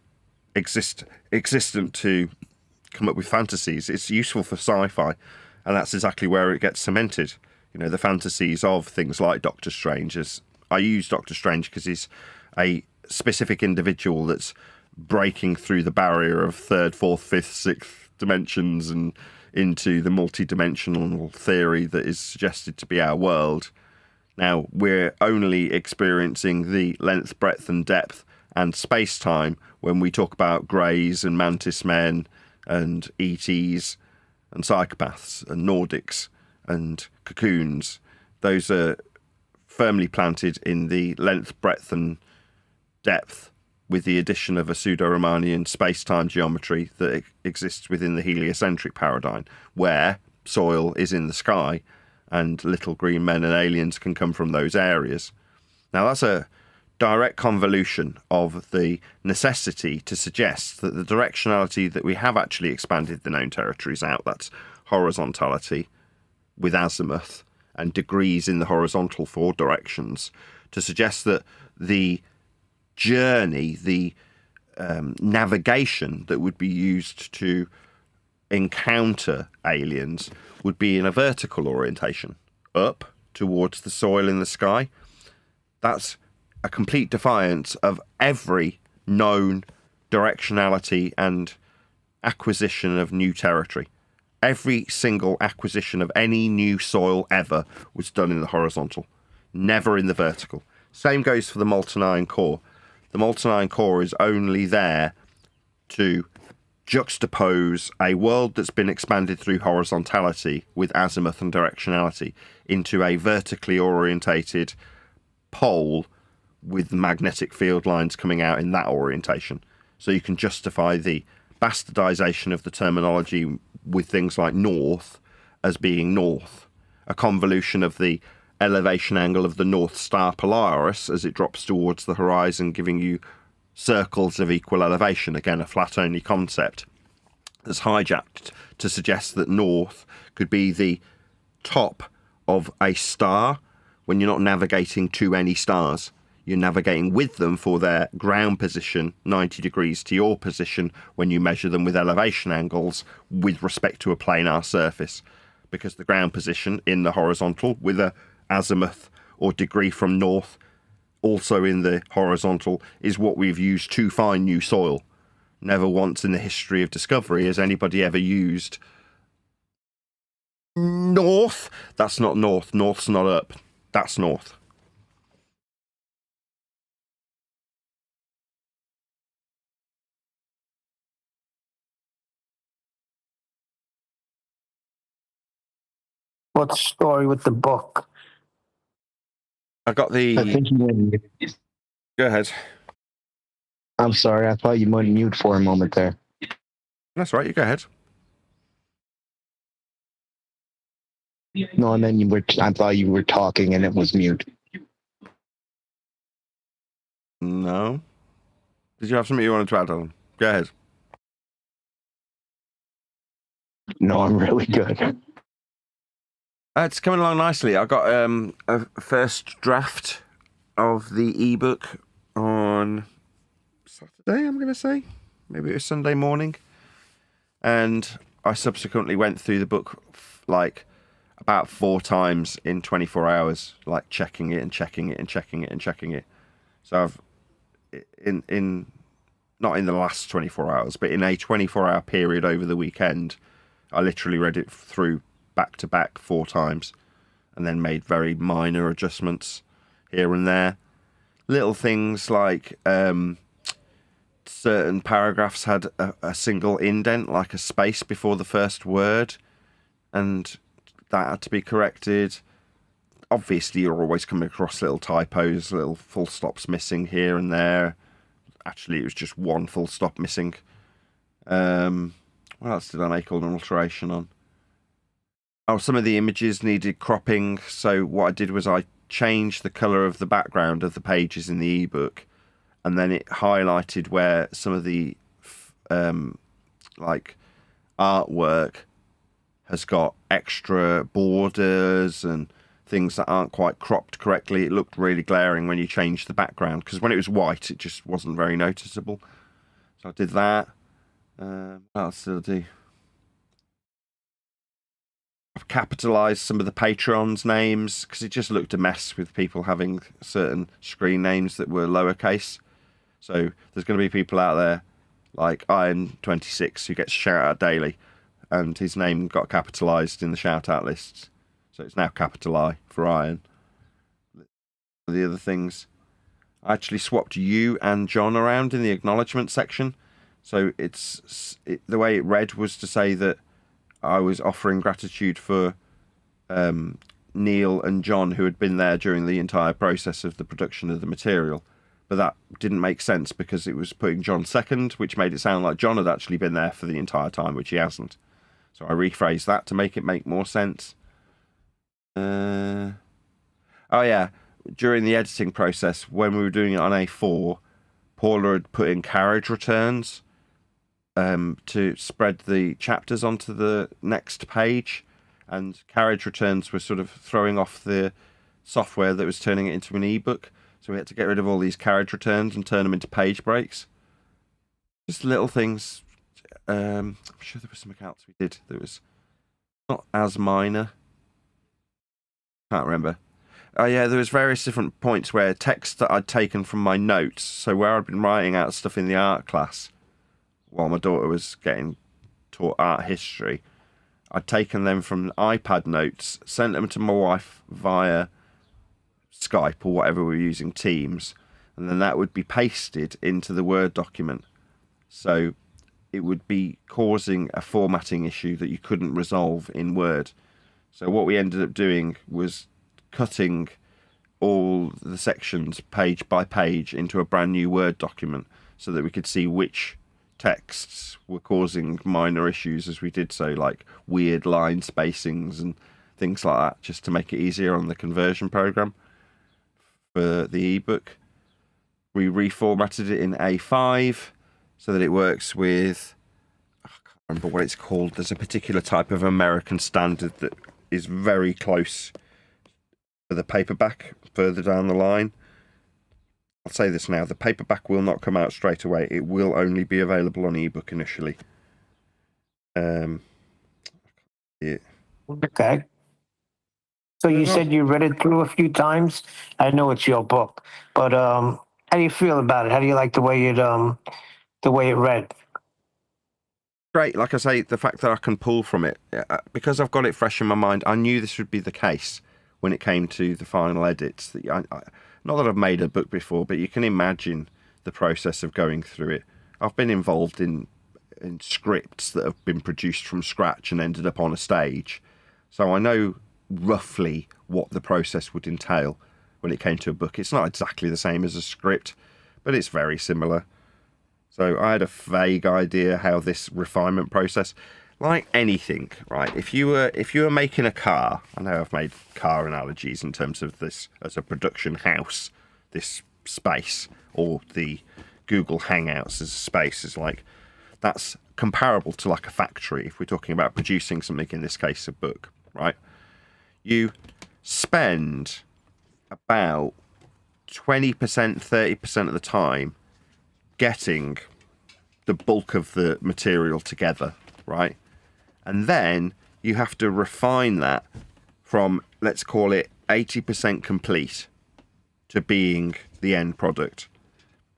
existent to come up with fantasies. It's useful for sci-fi, and that's exactly where it gets cemented. You know, the fantasies of things like Doctor Strange. I use Doctor Strange because he's a specific individual that's breaking through the barrier of third, fourth, fifth, sixth dimensions and into the multi-dimensional theory that is suggested to be our world. Now, we're only experiencing the length, breadth and depth and space-time when we talk about greys and mantis men and ETs and psychopaths and Nordics and cocoons. Those are firmly planted in the length, breadth and depth, with the addition of a pseudo-Riemannian space-time geometry that exists within the heliocentric paradigm, where soil is in the sky and little green men and aliens can come from those areas. Now, that's a direct convolution of the necessity to suggest that the directionality that we have actually expanded the known territories out, that's horizontality with azimuth and degrees in the horizontal four directions, to suggest that the journey, the navigation that would be used to encounter aliens would be in a vertical orientation, up towards the soil in the sky. That's a complete defiance of every known directionality and acquisition of new territory. Every single acquisition of any new soil ever was done in the horizontal, never in the vertical. Same goes for the molten iron core. The molten iron core is only there to juxtapose a world that's been expanded through horizontality with azimuth and directionality into a vertically orientated pole with magnetic field lines coming out in that orientation. So you can justify the bastardization of the terminology with things like north as being north, a convolution of the elevation angle of the North Star Polaris as it drops towards the horizon, giving you circles of equal elevation, again a flat-only concept that's hijacked to suggest that north could be the top of a star when you're not navigating to any stars. You're navigating with them for their ground position 90 degrees to your position when you measure them with elevation angles with respect to a planar surface, because the ground position in the horizontal with a azimuth or degree from north also in the horizontal is what we've used to find new soil. Never once in the history of discovery has anybody ever used north. That's not north. North's not up. That's north. What's the story with the book? I got the... I think you went. Go ahead. I'm sorry. I thought you went mute for a moment there. That's right. You go ahead. No, and then you were. I thought you were talking and it was mute. No. Did you have something you wanted to add on? Go ahead. No, I'm really good. It's coming along nicely. I got a first draft of the ebook on Saturday, I'm going to say. Maybe it was Sunday morning. And I subsequently went through the book like about 4 times in 24 hours, like checking it and checking it and checking it and checking it. So I've, in not in the last 24 hours, but in a 24-hour period over the weekend, I literally read it through back to back 4 times and then made very minor adjustments here and there. Little things like certain paragraphs had a single indent, like a space before the first word, and that had to be corrected. Obviously, you're always coming across little typos, little full stops missing here and there. Actually, it was just one full stop missing. What else did I make an alteration on? Oh, some of the images needed cropping. So what I did was I changed the colour of the background of the pages in the ebook, and then it highlighted where some of the like artwork has got extra borders and things that aren't quite cropped correctly. It looked really glaring when you changed the background, because when it was white, it just wasn't very noticeable. So I did that. What else did I do? I've capitalised some of the patrons' names because it just looked a mess with people having certain screen names that were lowercase. So there's going to be people out there like Iron26 who gets shout out daily, and his name got capitalised in the shout out lists. So it's now capital I for Iron. The other things, I actually swapped you and John around in the acknowledgement section. So the way it read was to say that I was offering gratitude for Neil and John, who had been there during the entire process of the production of the material. But that didn't make sense because it was putting John second, which made it sound like John had actually been there for the entire time, which he hasn't. So I rephrased that to make it make more sense. Oh yeah, during the editing process, when we were doing it on A4, Paula had put in carriage returns to spread the chapters onto the next page, and carriage returns were sort of throwing off the software that was turning it into an ebook. So we had to get rid of all these carriage returns and turn them into page breaks. Just little things. I'm sure there was something else we did that was not as minor. Can't remember. Oh yeah, there was various different points where text that I'd taken from my notes, so where I'd been writing out stuff in the art class while my daughter was getting taught art history, I'd taken them from iPad notes, sent them to my wife via Skype or whatever we were using, Teams, and then that would be pasted into the Word document. So it would be causing a formatting issue that you couldn't resolve in Word. So what we ended up doing was cutting all the sections page by page into a brand new Word document so that we could see which texts were causing minor issues as we did so, like weird line spacings and things like that, just to make it easier on the conversion program for the ebook. We reformatted it in A5 so that it works with, I can't remember what it's called. There's a particular type of American standard that is very close for the paperback further down the line. I'll say this now, the paperback will not come out straight away. It will only be available on ebook initially. Okay. So you said you read it through a few times. I know it's your book, but how do you feel about it? How do you like the way it read? Great. Like I say, the fact that I can pull from it, because I've got it fresh in my mind, I knew this would be the case when it came to the final edits. Not that I've made a book before, but you can imagine the process of going through it. I've been involved in scripts that have been produced from scratch and ended up on a stage. So I know roughly what the process would entail when it came to a book. It's not exactly the same as a script, but it's very similar. So I had a vague idea how this refinement process, like anything, right? If you were making a car, I know I've made car analogies in terms of this as a production house, this space, or the Google Hangouts as a space is like, that's comparable to like a factory if we're talking about producing something, in this case a book, right? You spend about 20%, 30% of the time getting the bulk of the material together, right? And then you have to refine that from, let's call it 80% complete to being the end product.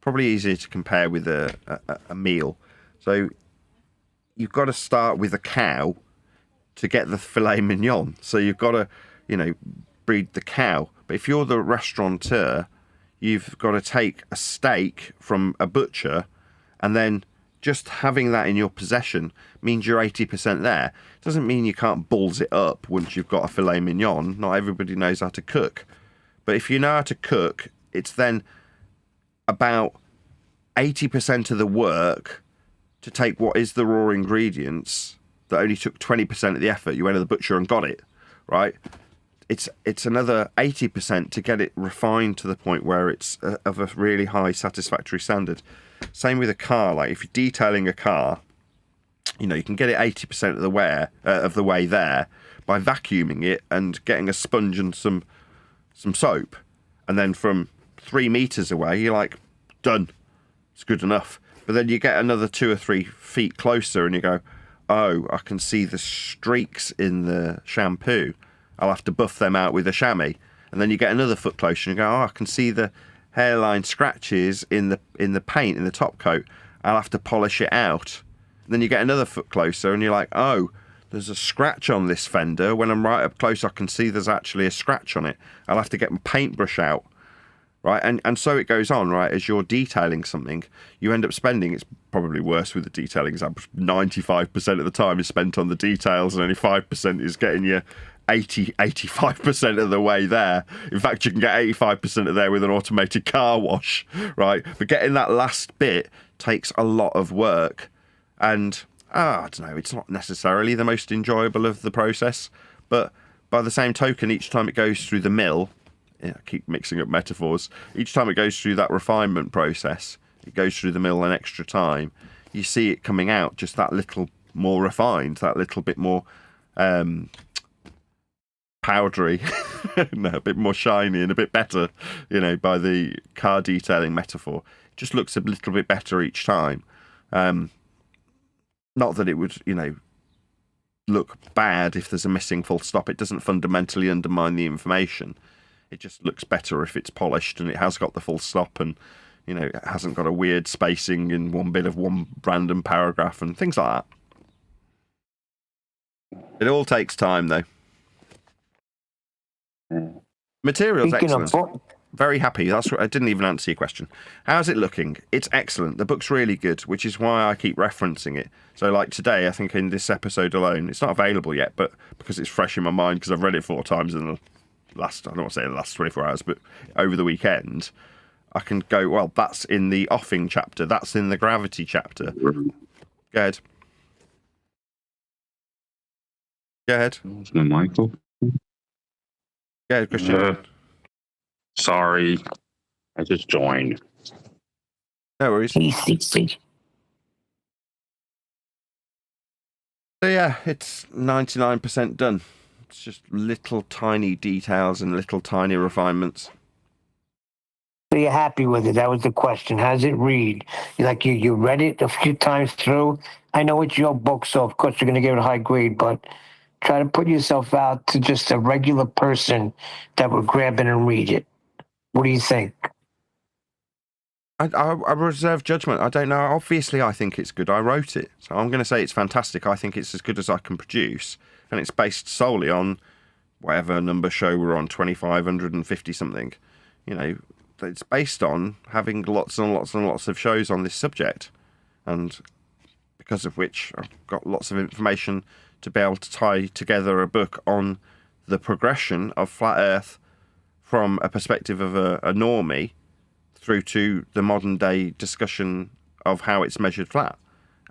Probably easier to compare with a meal. So you've got to start with a cow to get the filet mignon. So you've got to, breed the cow. But if you're the restaurateur, you've got to take a steak from a butcher, and then just having that in your possession means you're 80% there. Doesn't mean you can't balls it up once you've got a filet mignon. Not everybody knows how to cook. But if you know how to cook, it's then about 80% of the work to take what is the raw ingredients that only took 20% of the effort. You went to the butcher and got it, right? It's another 80% to get it refined to the point where it's of a really high satisfactory standard. Same with a car. Like if you're detailing a car, you can get it 80% of the way there by vacuuming it and getting a sponge and some soap, and then from 3 meters away you're like, done, it's good enough. But then you get another 2 or 3 feet closer and you go, oh, I can see the streaks in the shampoo, I'll have to buff them out with a chamois. And then you get another foot closer and you go, oh, I can see the hairline scratches in the paint, in the top coat, I'll have to polish it out. And then you get another foot closer and you're like, oh, there's a scratch on this fender. When I'm right up close, I can see there's actually a scratch on it. I'll have to get my paintbrush out, right? And so it goes on, right? As you're detailing something, you end up spending, it's probably worse with the detailing example, 95% of the time is spent on the details and only 5% is getting you 85% of the way there. In fact, you can get 85% of there with an automated car wash, right? But getting that last bit takes a lot of work. And I don't know, it's not necessarily the most enjoyable of the process, but by the same token, each time it goes through the mill, I keep mixing up metaphors, each time it goes through that refinement process, it goes through the mill an extra time, you see it coming out just that little more refined, that little bit more powdery, no, a bit more shiny and a bit better, by the car detailing metaphor. It just looks a little bit better each time. Not that it would, look bad if there's a missing full stop. It doesn't fundamentally undermine the information. It just looks better if it's polished and it has got the full stop and, it hasn't got a weird spacing in one bit of one random paragraph and things like that. It all takes time, though. Material's excellent. very happy. That's I didn't even answer your question. How's it looking? It's excellent. The book's really good, which is why I keep referencing it. So like today, I think in this episode alone, it's not available yet, but because it's fresh in my mind because I've read it 4 times in the last, I don't want to say the last 24 hours, but over the weekend, I can go, well, that's in the offing chapter. That's in the gravity chapter. Go ahead. Go ahead. Michael. Go ahead, Christian. Sorry, I just joined. No worries. PT6. So yeah, it's 99% done. It's just little tiny details and little tiny refinements. So you're happy with it? That was the question. How does it read? You read it a few times through. I know it's your book, so of course you're going to give it a high grade, but try to put yourself out to just a regular person that would grab it and read it. What do you think? I reserve judgment. I don't know. Obviously, I think it's good. I wrote it. So I'm going to say it's fantastic. I think it's as good as I can produce. And it's based solely on whatever number show we're on, 2,550 something. You know, it's based on having lots and lots and lots of shows on this subject. And because of which I've got lots of information to be able to tie together a book on the progression of Flat Earth from a perspective of a normie through to the modern day discussion of how it's measured flat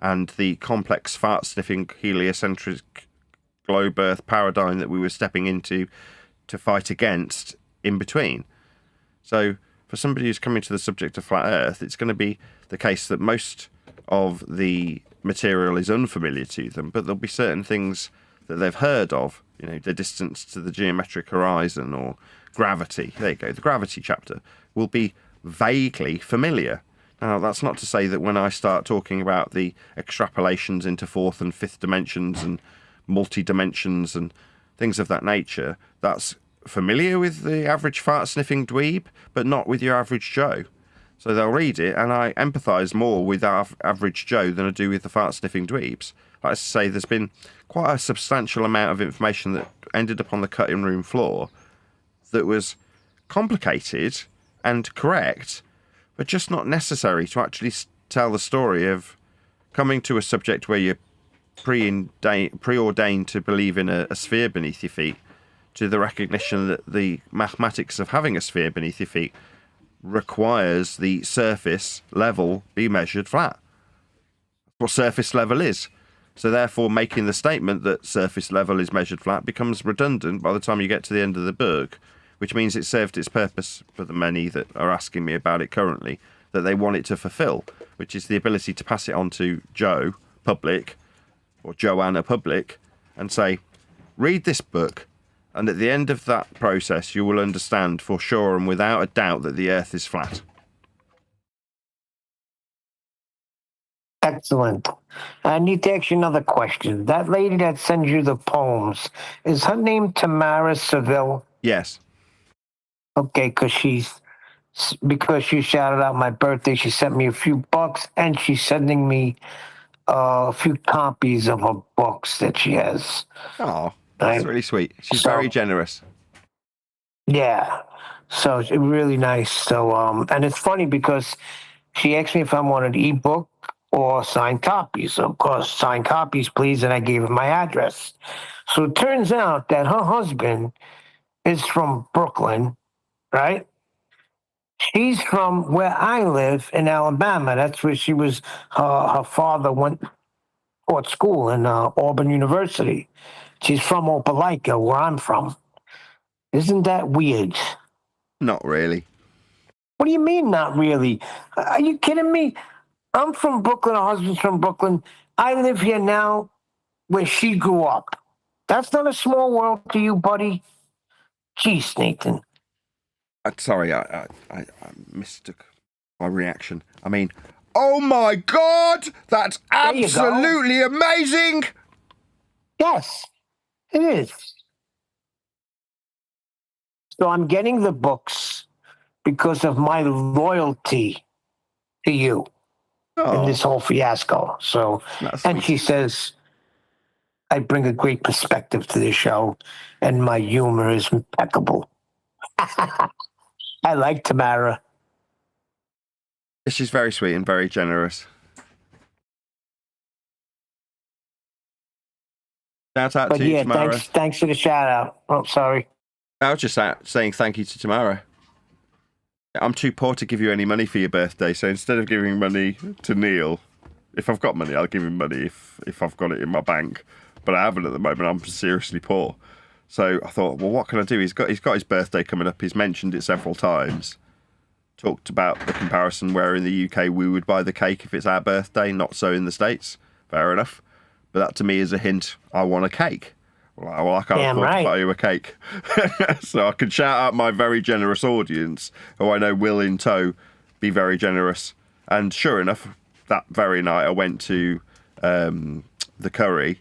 and the complex fart-sniffing heliocentric globe Earth paradigm that we were stepping into to fight against in between. So for somebody who's coming to the subject of Flat Earth, it's going to be the case that most of the material is unfamiliar to them, but there'll be certain things that they've heard of, you know, the distance to the geometric horizon or gravity. There you go, the gravity chapter will be vaguely familiar. Now, that's not to say that when I start talking about the extrapolations into 4th and 5th dimensions and multi-dimensions and things of that nature, that's familiar with the average fart-sniffing dweeb, but not with your average Joe. So they'll read it, and I empathise more with our average Joe than I do with the fart-sniffing dweebs. Like I say, there's been quite a substantial amount of information that ended up on the cutting room floor that was complicated and correct, but just not necessary to actually tell the story of coming to a subject where you're preordained to believe in a sphere beneath your feet, to the recognition that the mathematics of having a sphere beneath your feet requires the surface level be measured flat. That's what surface level is. So therefore, making the statement that surface level is measured flat becomes redundant by the time you get to the end of the book, which means it served its purpose for the many that are asking me about it currently, that they want it to fulfill, which is the ability to pass it on to Joe Public or Joanna Public and say, read this book, and at the end of that process you will understand for sure and without a doubt that the Earth is flat. Excellent. I need to ask you another question. That lady that sends you the poems, is her name Tamara Seville? Yes. Okay, because she shouted out my birthday, she sent me a few bucks, and she's sending me a few copies of her books that she has. Oh, that's really sweet. She's very generous. Yeah. So it's really nice. So, and it's funny because she asked me if I wanted ebook or signed copies. Of course, signed copies, please. And I gave her my address. So it turns out that her husband is from Brooklyn, right? She's from where I live in Alabama. That's where she was. Her father went taught school in Auburn University. She's from Opelika, where I'm from. Isn't that weird? Not really. What do you mean, not really? Are you kidding me? I'm from Brooklyn. Her husband's from Brooklyn. I live here now where she grew up. That's not a small world to you, buddy. Jeez, Nathan. Sorry, I mistook my reaction. I mean, oh my God, that's absolutely amazing! Yes, it is. So I'm getting the books because of my loyalty to you in this whole fiasco. So, and she says, I bring a great perspective to the show, and my humor is impeccable. I like Tamara. She's very sweet and very generous. Shout out But to you, yeah, Tamara. thanks for the shout out. Oh, sorry. I was just saying thank you to Tamara. I'm too poor to give you any money for your birthday, so instead of giving money to Neil, if I've got money, I'll give him money if I've got it in my bank. But I haven't at the moment. I'm seriously poor. So I thought, well, what can I do? He's got his birthday coming up. He's mentioned it several times. Talked about the comparison where in the UK we would buy the cake if it's our birthday, not so in the States. Fair enough. But that to me is a hint. I want a cake. Well, I can't afford to buy you a cake. So I can shout out my very generous audience, who I know will in tow be very generous. And sure enough, that very night I went to the curry,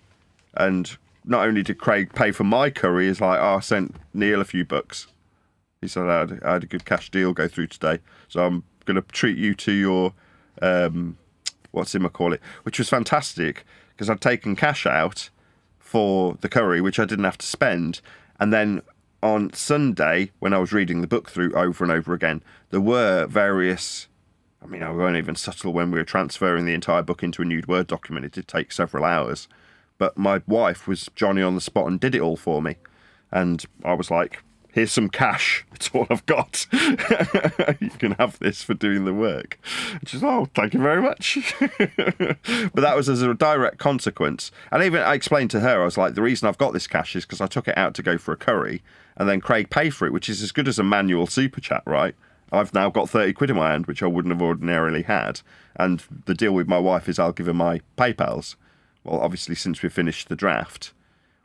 and not only did Craig pay for my curry, he's like, I sent Neil a few bucks. He said, I had a good cash deal go through today, so I'm going to treat you to your, which was fantastic, because I'd taken cash out for the curry, which I didn't have to spend. And then on Sunday, when I was reading the book through over and over again, there were various, I weren't even subtle when we were transferring the entire book into a new Word document. It did take several hours. But my wife was Johnny on the spot and did it all for me. And I was like, here's some cash. It's all I've got. You can have this for doing the work. And she's like, oh, thank you very much. But that was as a direct consequence. And even I explained to her, I was like, the reason I've got this cash is because I took it out to go for a curry, and then Craig paid for it, which is as good as a manual super chat, right? I've now got 30 quid in my hand, which I wouldn't have ordinarily had. And the deal with my wife is I'll give her my PayPals. Well, obviously, since we've finished the draft.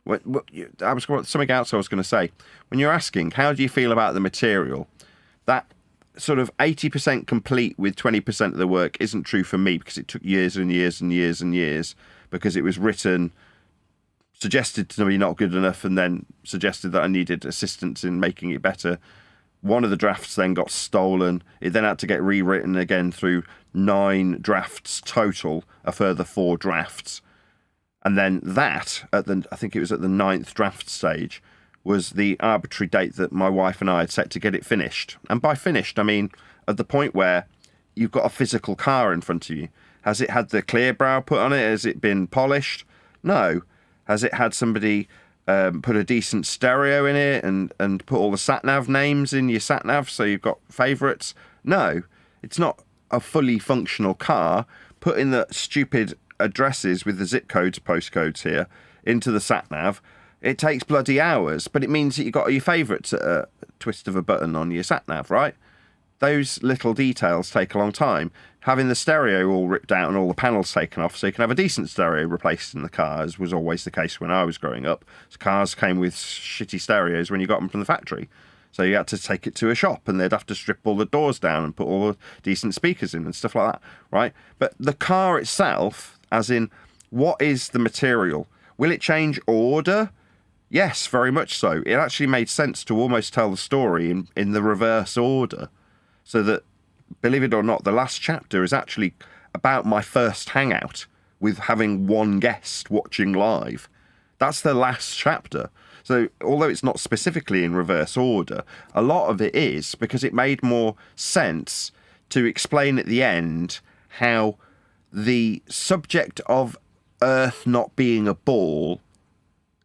Something else I was going to say. When you're asking, how do you feel about the material? That sort of 80% complete with 20% of the work isn't true for me, because it took years and years and years and years, because it was written, suggested to be not good enough, and then suggested that I needed assistance in making it better. One of the drafts then got stolen. It then had to get rewritten again through 9 drafts total, a further 4 drafts. And then that, I think it was at the 9th draft stage, was the arbitrary date that my wife and I had set to get it finished. And by finished, I mean at the point where you've got a physical car in front of you. Has it had the clear brow put on it? Has it been polished? No. Has it had somebody put a decent stereo in it and put all the sat-nav names in your sat-nav so you've got favourites? No. It's not a fully functional car. Put in the stupid addresses with the zip codes, postcodes here, into the sat-nav. It takes bloody hours, but it means that you've got your favourites at a twist of a button on your sat-nav, right? Those little details take a long time. Having the stereo all ripped out and all the panels taken off so you can have a decent stereo replaced in the car, as was always the case when I was growing up. Cars came with shitty stereos when you got them from the factory. So you had to take it to a shop, and they'd have to strip all the doors down and put all the decent speakers in and stuff like that, right? But the car itself, as in, what is the material? Will it change order? Yes, very much so. It actually made sense to almost tell the story in the reverse order. So that, believe it or not, the last chapter is actually about my first hangout with having one guest watching live. That's the last chapter. So although it's not specifically in reverse order, a lot of it is because it made more sense to explain at the end how the subject of Earth not being a ball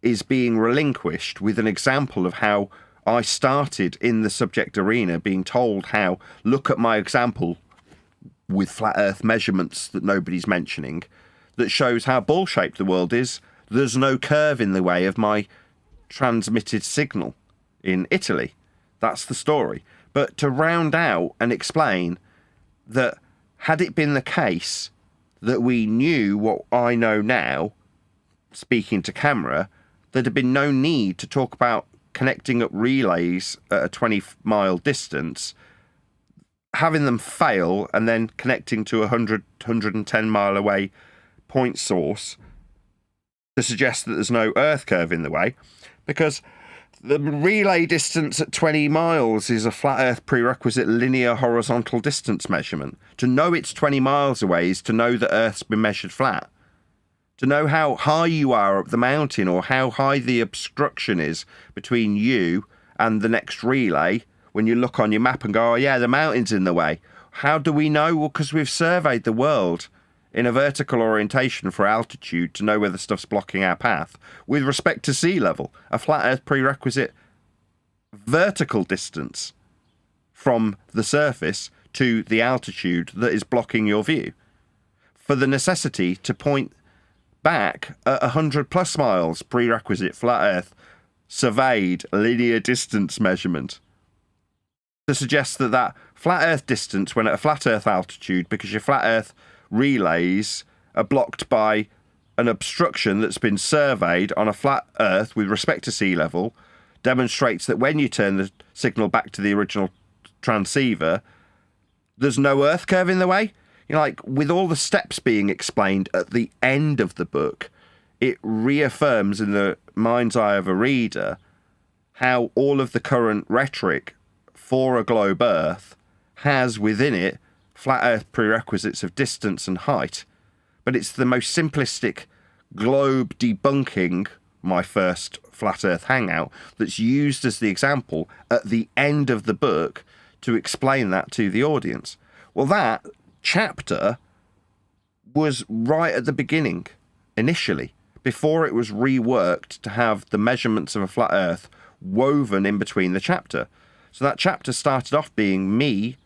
is being relinquished, with an example of how I started in the subject arena being told how, look at my example with flat Earth measurements that nobody's mentioning, that shows how ball-shaped the world is. There's no curve in the way of my transmitted signal in Italy. That's the story. But to round out and explain that, had it been the case that we knew what I know now, speaking to camera, there'd have been no need to talk about connecting up relays at a 20-mile distance, having them fail, and then connecting to a 110 mile away point source to suggest that there's no Earth curve in the way, because the relay distance at 20 miles is a flat Earth prerequisite linear horizontal distance measurement. To know it's 20 miles away is to know that Earth's been measured flat. To know how high you are up the mountain, or how high the obstruction is between you and the next relay, when you look on your map and go, oh yeah, the mountain's in the way. How do we know? Well, because we've surveyed the world in a vertical orientation for altitude to know whether stuff's blocking our path. With respect to sea level, a flat Earth prerequisite vertical distance from the surface to the altitude that is blocking your view. For the necessity to point back at 100 plus miles, prerequisite flat Earth surveyed linear distance measurement. To suggest that that flat Earth distance when at a flat Earth altitude, because your flat Earth relays are blocked by an obstruction that's been surveyed on a flat Earth with respect to sea level, demonstrates that when you turn the signal back to the original transceiver, there's no Earth curve in the way. You know, like with all the steps being explained at the end of the book, it reaffirms in the mind's eye of a reader how all of the current rhetoric for a globe Earth has within it flat Earth prerequisites of distance and height. But it's the most simplistic globe debunking, my first flat Earth hangout, that's used as the example at the end of the book to explain that to the audience. Well, that chapter was right at the beginning, initially, before it was reworked to have the measurements of a flat Earth woven in between the chapter. So that chapter started off being me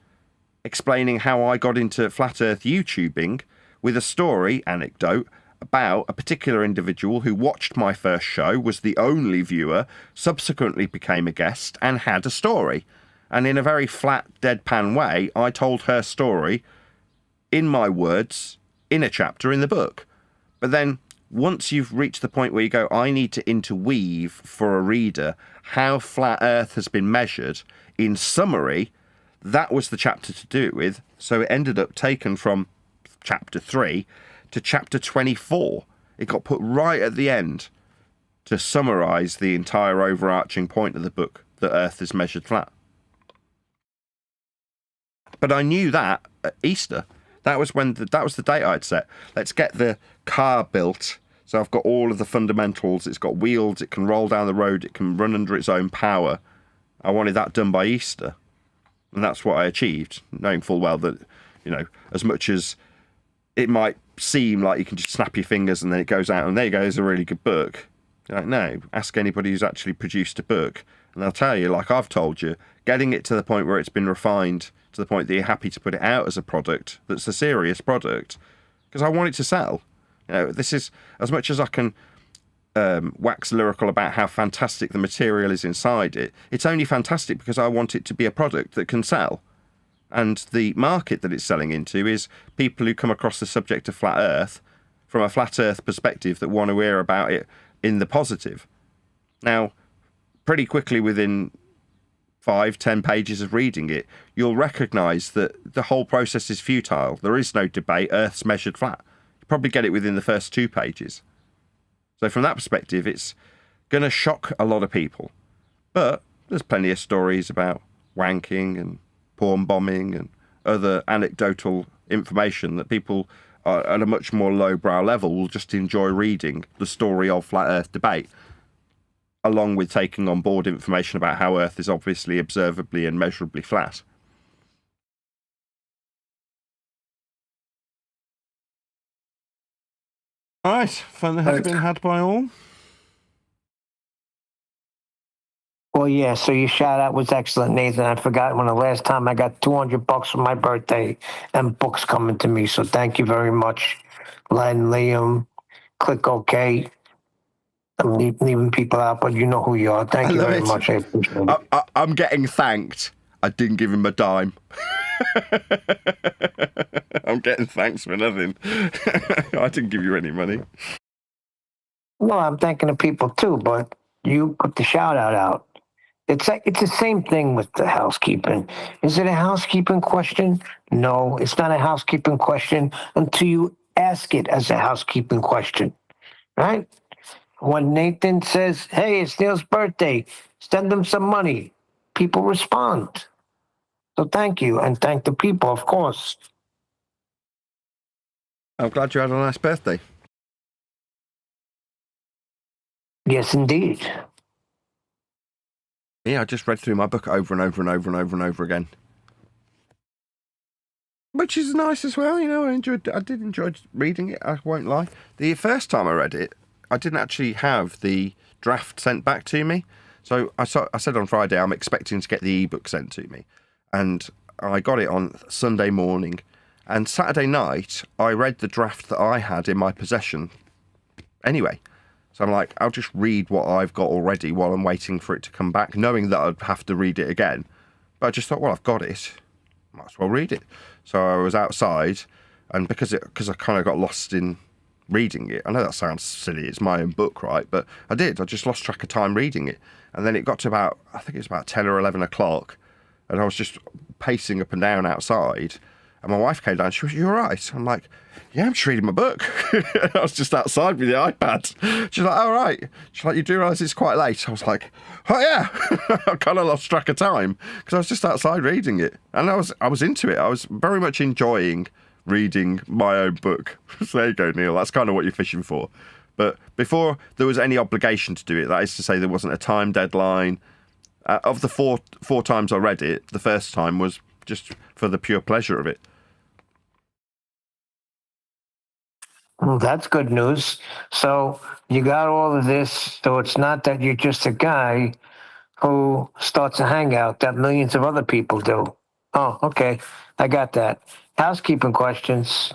explaining how I got into flat Earth YouTubing with a story, anecdote, about a particular individual who watched my first show, was the only viewer, subsequently became a guest, and had a story. And in a very flat, deadpan way, I told her story in my words in a chapter in the book. But then once you've reached the point where you go, I need to interweave for a reader how flat Earth has been measured in summary, that was the chapter to do it with. So it ended up taken from chapter 3 to chapter 24. It got put right at the end to summarize the entire overarching point of the book, that Earth is measured flat. But I knew that at Easter. That was the date I'd set. Let's get the car built. So I've got all of the fundamentals. It's got wheels. It can roll down the road. It can run under its own power. I wanted that done by Easter. And that's what I achieved, knowing full well that, you know, as much as it might seem like you can just snap your fingers and then it goes out and there you go, it's a really good book. You're like, no, ask anybody who's actually produced a book and they'll tell you, like I've told you, getting it to the point where it's been refined to the point that you're happy to put it out as a product that's a serious product, because I want it to sell. You know, this is, as much as I can wax lyrical about how fantastic the material is inside it, it's only fantastic because I want it to be a product that can sell. And the market that it's selling into is people who come across the subject of flat Earth from a flat Earth perspective that want to hear about it in the positive. Now, pretty quickly within 5-10 pages of reading it, you'll recognise that the whole process is futile. There is no debate. Earth's measured flat. You probably get it within the first 2 pages. So from that perspective, it's going to shock a lot of people. But there's plenty of stories about wanking and porn bombing and other anecdotal information that people at a much more lowbrow level will just enjoy reading the story of flat Earth debate, along with taking on board information about how Earth is obviously observably and measurably flat. All right, fun has been had by all. Well, yeah, so your shout out was excellent, Nathan. I forgot when the last time I got $200 for my birthday and books coming to me. So thank you very much, Len, Liam. Click OK. I'm leaving people out, but you know who you are. Thank you very much. I appreciate it. I'm getting thanked. I didn't give him a dime. I'm getting thanks for nothing. I didn't give you any money. No, I'm thanking the people too, but you put the shout out. It's the same thing with the housekeeping. Is it a housekeeping question? No, it's not a housekeeping question until you ask it as a housekeeping question, right? When Nathan says, hey, it's Neil's birthday, send them some money, people respond. So thank you, and thank the people, of course. I'm glad you had a nice birthday. Yes, indeed. Yeah, I just read through my book over and over and over and over and over again. Which is nice as well, you know. I did enjoy reading it, I won't lie. The first time I read it, I didn't actually have the draft sent back to me. So I said on Friday I'm expecting to get the ebook sent to me. And I got it on Sunday morning. And Saturday night, I read the draft that I had in my possession anyway. So I'm like, I'll just read what I've got already while I'm waiting for it to come back, knowing that I'd have to read it again. But I just thought, well, I've got it. Might as well read it. So I was outside, and because I kind of got lost in reading it. I know that sounds silly. It's my own book, right? But I did. I just lost track of time reading it. And then it got to about, I think it was about 10 or 11 o'clock. And I was just pacing up and down outside. And my wife came down. She was, "You all right?" I'm like, "Yeah, I'm just reading my book." I was just outside with the iPad. She's like, "All right." She's like, "You do realise it's quite late?" I was like, "Oh yeah." I kind of lost track of time because I was just outside reading it, and I was into it. I was very much enjoying reading my own book. So there you go, Neil. That's kind of what you're fishing for. But before there was any obligation to do it, that is to say, there wasn't a time deadline. Of the four times I read it, the first time was just for the pure pleasure of it. Well, that's good news. So you got all of this, so it's not that you're just a guy who starts a hangout that millions of other people do. Oh, okay. I got that. Housekeeping questions.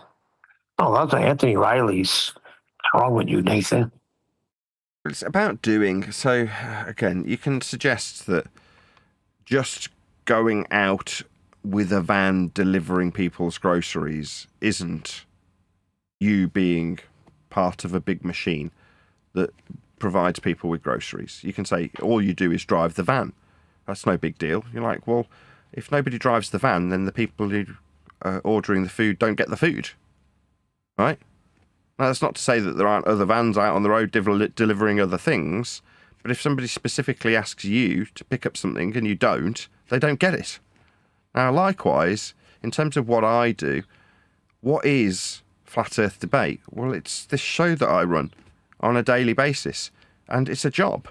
Oh, those are Anthony Riley's. What's wrong with you, Nathan? It's about doing. So, again, you can suggest that just going out with a van delivering people's groceries isn't you being part of a big machine that provides people with groceries. You can say all you do is drive the van. That's no big deal. You're like, well, if nobody drives the van, then the people who are ordering the food don't get the food, right? Now, that's not to say that there aren't other vans out on the road delivering other things, but if somebody specifically asks you to pick up something and you don't, they don't get it. Now, likewise, in terms of what I do, what is Flat Earth Debate? Well, it's this show that I run on a daily basis, and it's a job,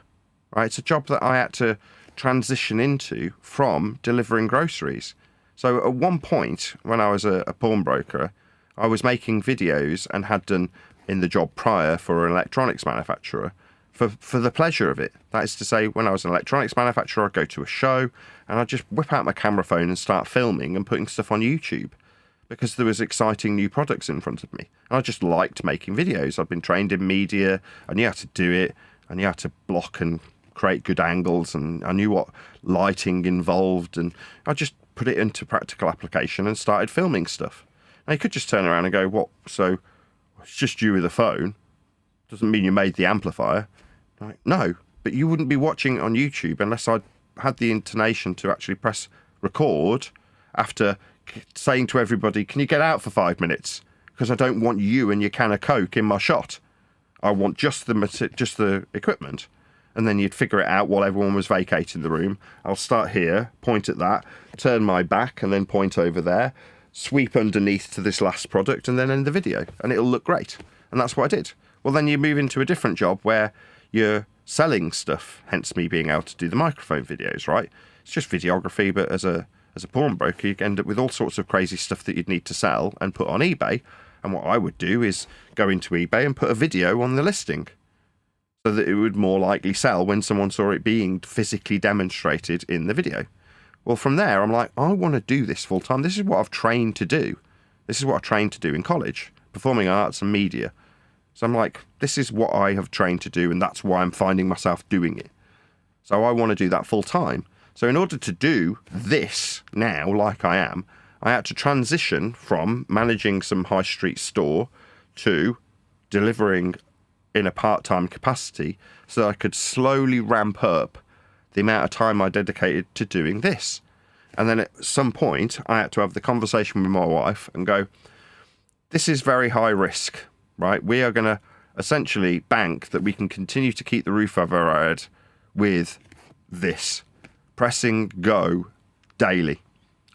right? It's a job that I had to transition into from delivering groceries. So at one point, when I was a pawnbroker, I was making videos and had done in the job prior for an electronics manufacturer for the pleasure of it. That is to say, when I was an electronics manufacturer, I'd go to a show and I'd just whip out my camera phone and start filming and putting stuff on YouTube, because there was exciting new products in front of me. And I just liked making videos. I'd been trained in media. I knew how to do it. I knew how to block and create good angles, and I knew what lighting involved. And I just put it into practical application and started filming stuff. Now, you could just turn around and go, what? So it's just you with a phone? Doesn't mean you made the amplifier. Like, no, but you wouldn't be watching it on YouTube unless I had the intonation to actually press record after saying to everybody, "Can you get out for 5 minutes? Because I don't want you and your can of Coke in my shot. I want just the equipment." And then you'd figure it out while everyone was vacating the room. I'll start here, point at that, turn my back, and then point over there, sweep underneath to this last product, and then end the video. And it'll look great. And that's what I did. Well, then you move into a different job where you're selling stuff, hence me being able to do the microphone videos, right? It's just videography, but as a pawnbroker, you end up with all sorts of crazy stuff that you'd need to sell and put on eBay. And what I would do is go into eBay and put a video on the listing so that it would more likely sell when someone saw it being physically demonstrated in the video. Well, from there, I'm like, I want to do this full time. This is what I've trained to do. This is what I trained to do in college, performing arts and media. So I'm like, this is what I have trained to do, and that's why I'm finding myself doing it. So I want to do that full time. So in order to do this now, like I am, I had to transition from managing some high street store to delivering in a part-time capacity so I could slowly ramp up the amount of time I dedicated to doing this. And then at some point, I had to have the conversation with my wife and go, this is very high risk, right? We are going to essentially bank that we can continue to keep the roof over our head with this. Pressing go daily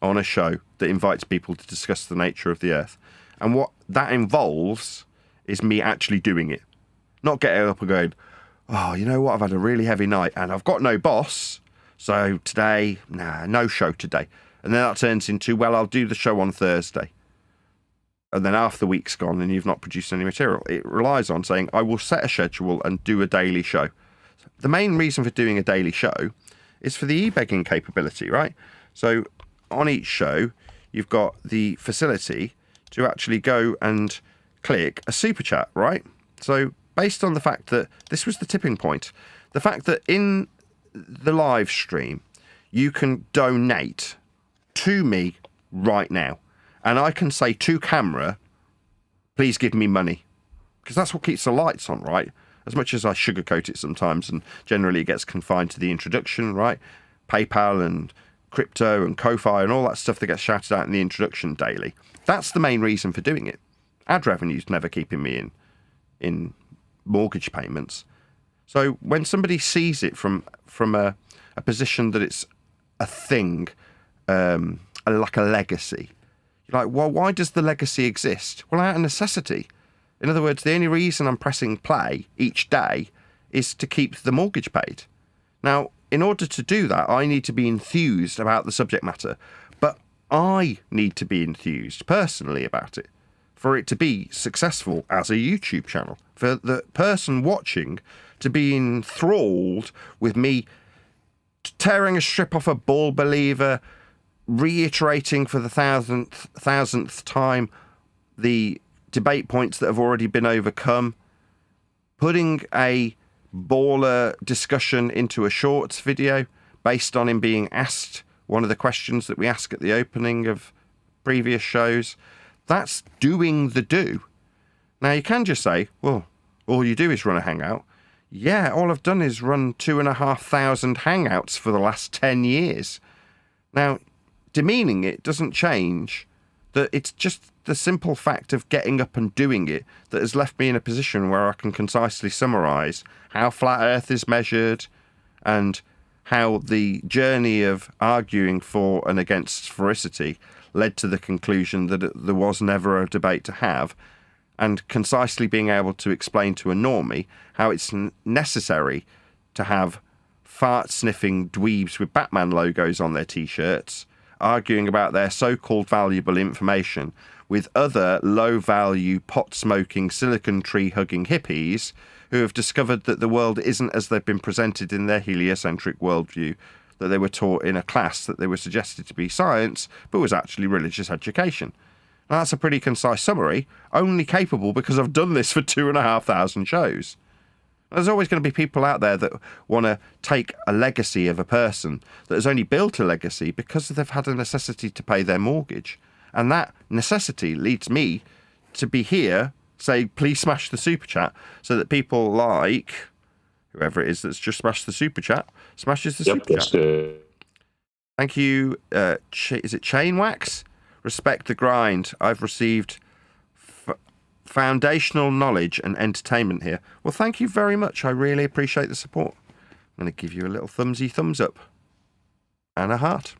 on a show that invites people to discuss the nature of the earth. And what that involves is me actually doing it. Not getting up and going, oh, you know what, I've had a really heavy night and I've got no boss, So today, nah, no show today. And then that turns into, well, I'll do the show on Thursday. And then half the week's gone and you've not produced any material. It relies on saying, I will set a schedule and do a daily show. The main reason for doing a daily show is for the e-begging capability, right? So on each show, you've got the facility to actually go and click a super chat, right? So based on the fact that this was the tipping point, the fact that in the live stream, you can donate to me right now. And I can say to camera, please give me money. Because that's what keeps the lights on, right? As much as I sugarcoat it sometimes, and generally it gets confined to the introduction, right? PayPal and crypto and Ko-Fi and all that stuff that gets shouted out in the introduction daily. That's the main reason for doing it. Ad revenue's never keeping me in mortgage payments. So when somebody sees it from a position that it's a thing, like a legacy, you're like, well, why does the legacy exist? Well, out of necessity. In other words, the only reason I'm pressing play each day is to keep the mortgage paid. Now, in order to do that, I need to be enthused about the subject matter, but I need to be enthused personally about it for it to be successful as a YouTube channel, for the person watching to be enthralled with me tearing a strip off a ball believer, reiterating for the thousandth time the debate points that have already been overcome, putting a baller discussion into a shorts video based on him being asked one of the questions that we ask at the opening of previous shows. That's doing the do. Now, you can just say, well, all you do is run a hangout. Yeah, all I've done is run 2,500 hangouts for the last 10 years. Now, demeaning it doesn't change that it's just the simple fact of getting up and doing it that has left me in a position where I can concisely summarise how flat Earth is measured and how the journey of arguing for and against sphericity led to the conclusion that there was never a debate to have, and concisely being able to explain to a normie how it's necessary to have fart-sniffing dweebs with Batman logos on their T-shirts arguing about their so-called valuable information with other low-value, pot-smoking, silicon tree-hugging hippies who have discovered that the world isn't as they've been presented in their heliocentric worldview, that they were taught in a class that they were suggested to be science, but was actually religious education. Now, that's a pretty concise summary, only capable because I've done this for 2,500 shows. There's always going to be people out there that want to take a legacy of a person that has only built a legacy because they've had a necessity to pay their mortgage. And that necessity leads me to be here, say, please smash the super chat, so that people like whoever it is that's just smashed the super chat, smashes the super chat. Thank you. Is it Chain Wax? Respect the grind. I've received foundational knowledge and entertainment here. Well, thank you very much. I really appreciate the support. I'm going to give you a little thumbs up and a heart.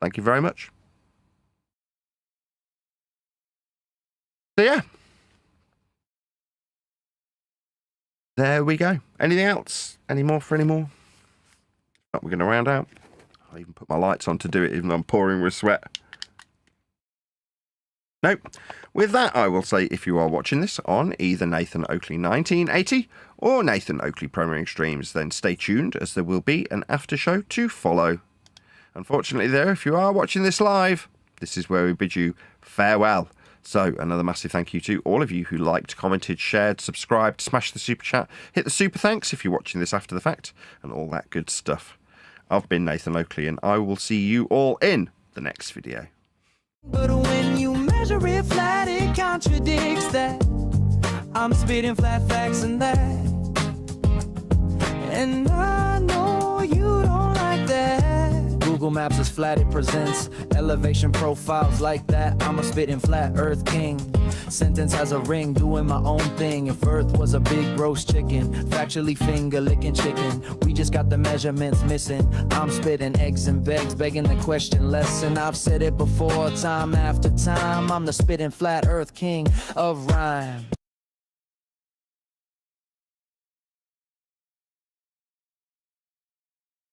Thank you very much. So yeah, there we go. Anything else? Any more for any more? Not, we're going to round out. I'll even put my lights on to do it, even though I'm pouring with sweat. Nope. With that, I will say, if you are watching this on either Nathan Oakley 1980 or Nathan Oakley Premiering Streams, then stay tuned, as there will be an after show to follow. Unfortunately, there, if you are watching this live, this is where we bid you farewell. So, another massive thank you to all of you who liked, commented, shared, subscribed, smashed the super chat, hit the super thanks if you're watching this after the fact, and all that good stuff. I've been Nathan Oakley, and I will see you all in the next video. But when you measure it flat, it contradicts that. I'm spitting flat facts and that. And I know you don't like that. Google Maps is flat, it presents elevation profiles like that. I'm a spitting flat earth king. Sentence has a ring, doing my own thing. If earth was a big roast chicken, factually finger licking chicken, we just got the measurements missing. I'm spitting eggs and begs, begging the question lesson. I've said it before, time after time. I'm the spitting flat earth king of rhyme.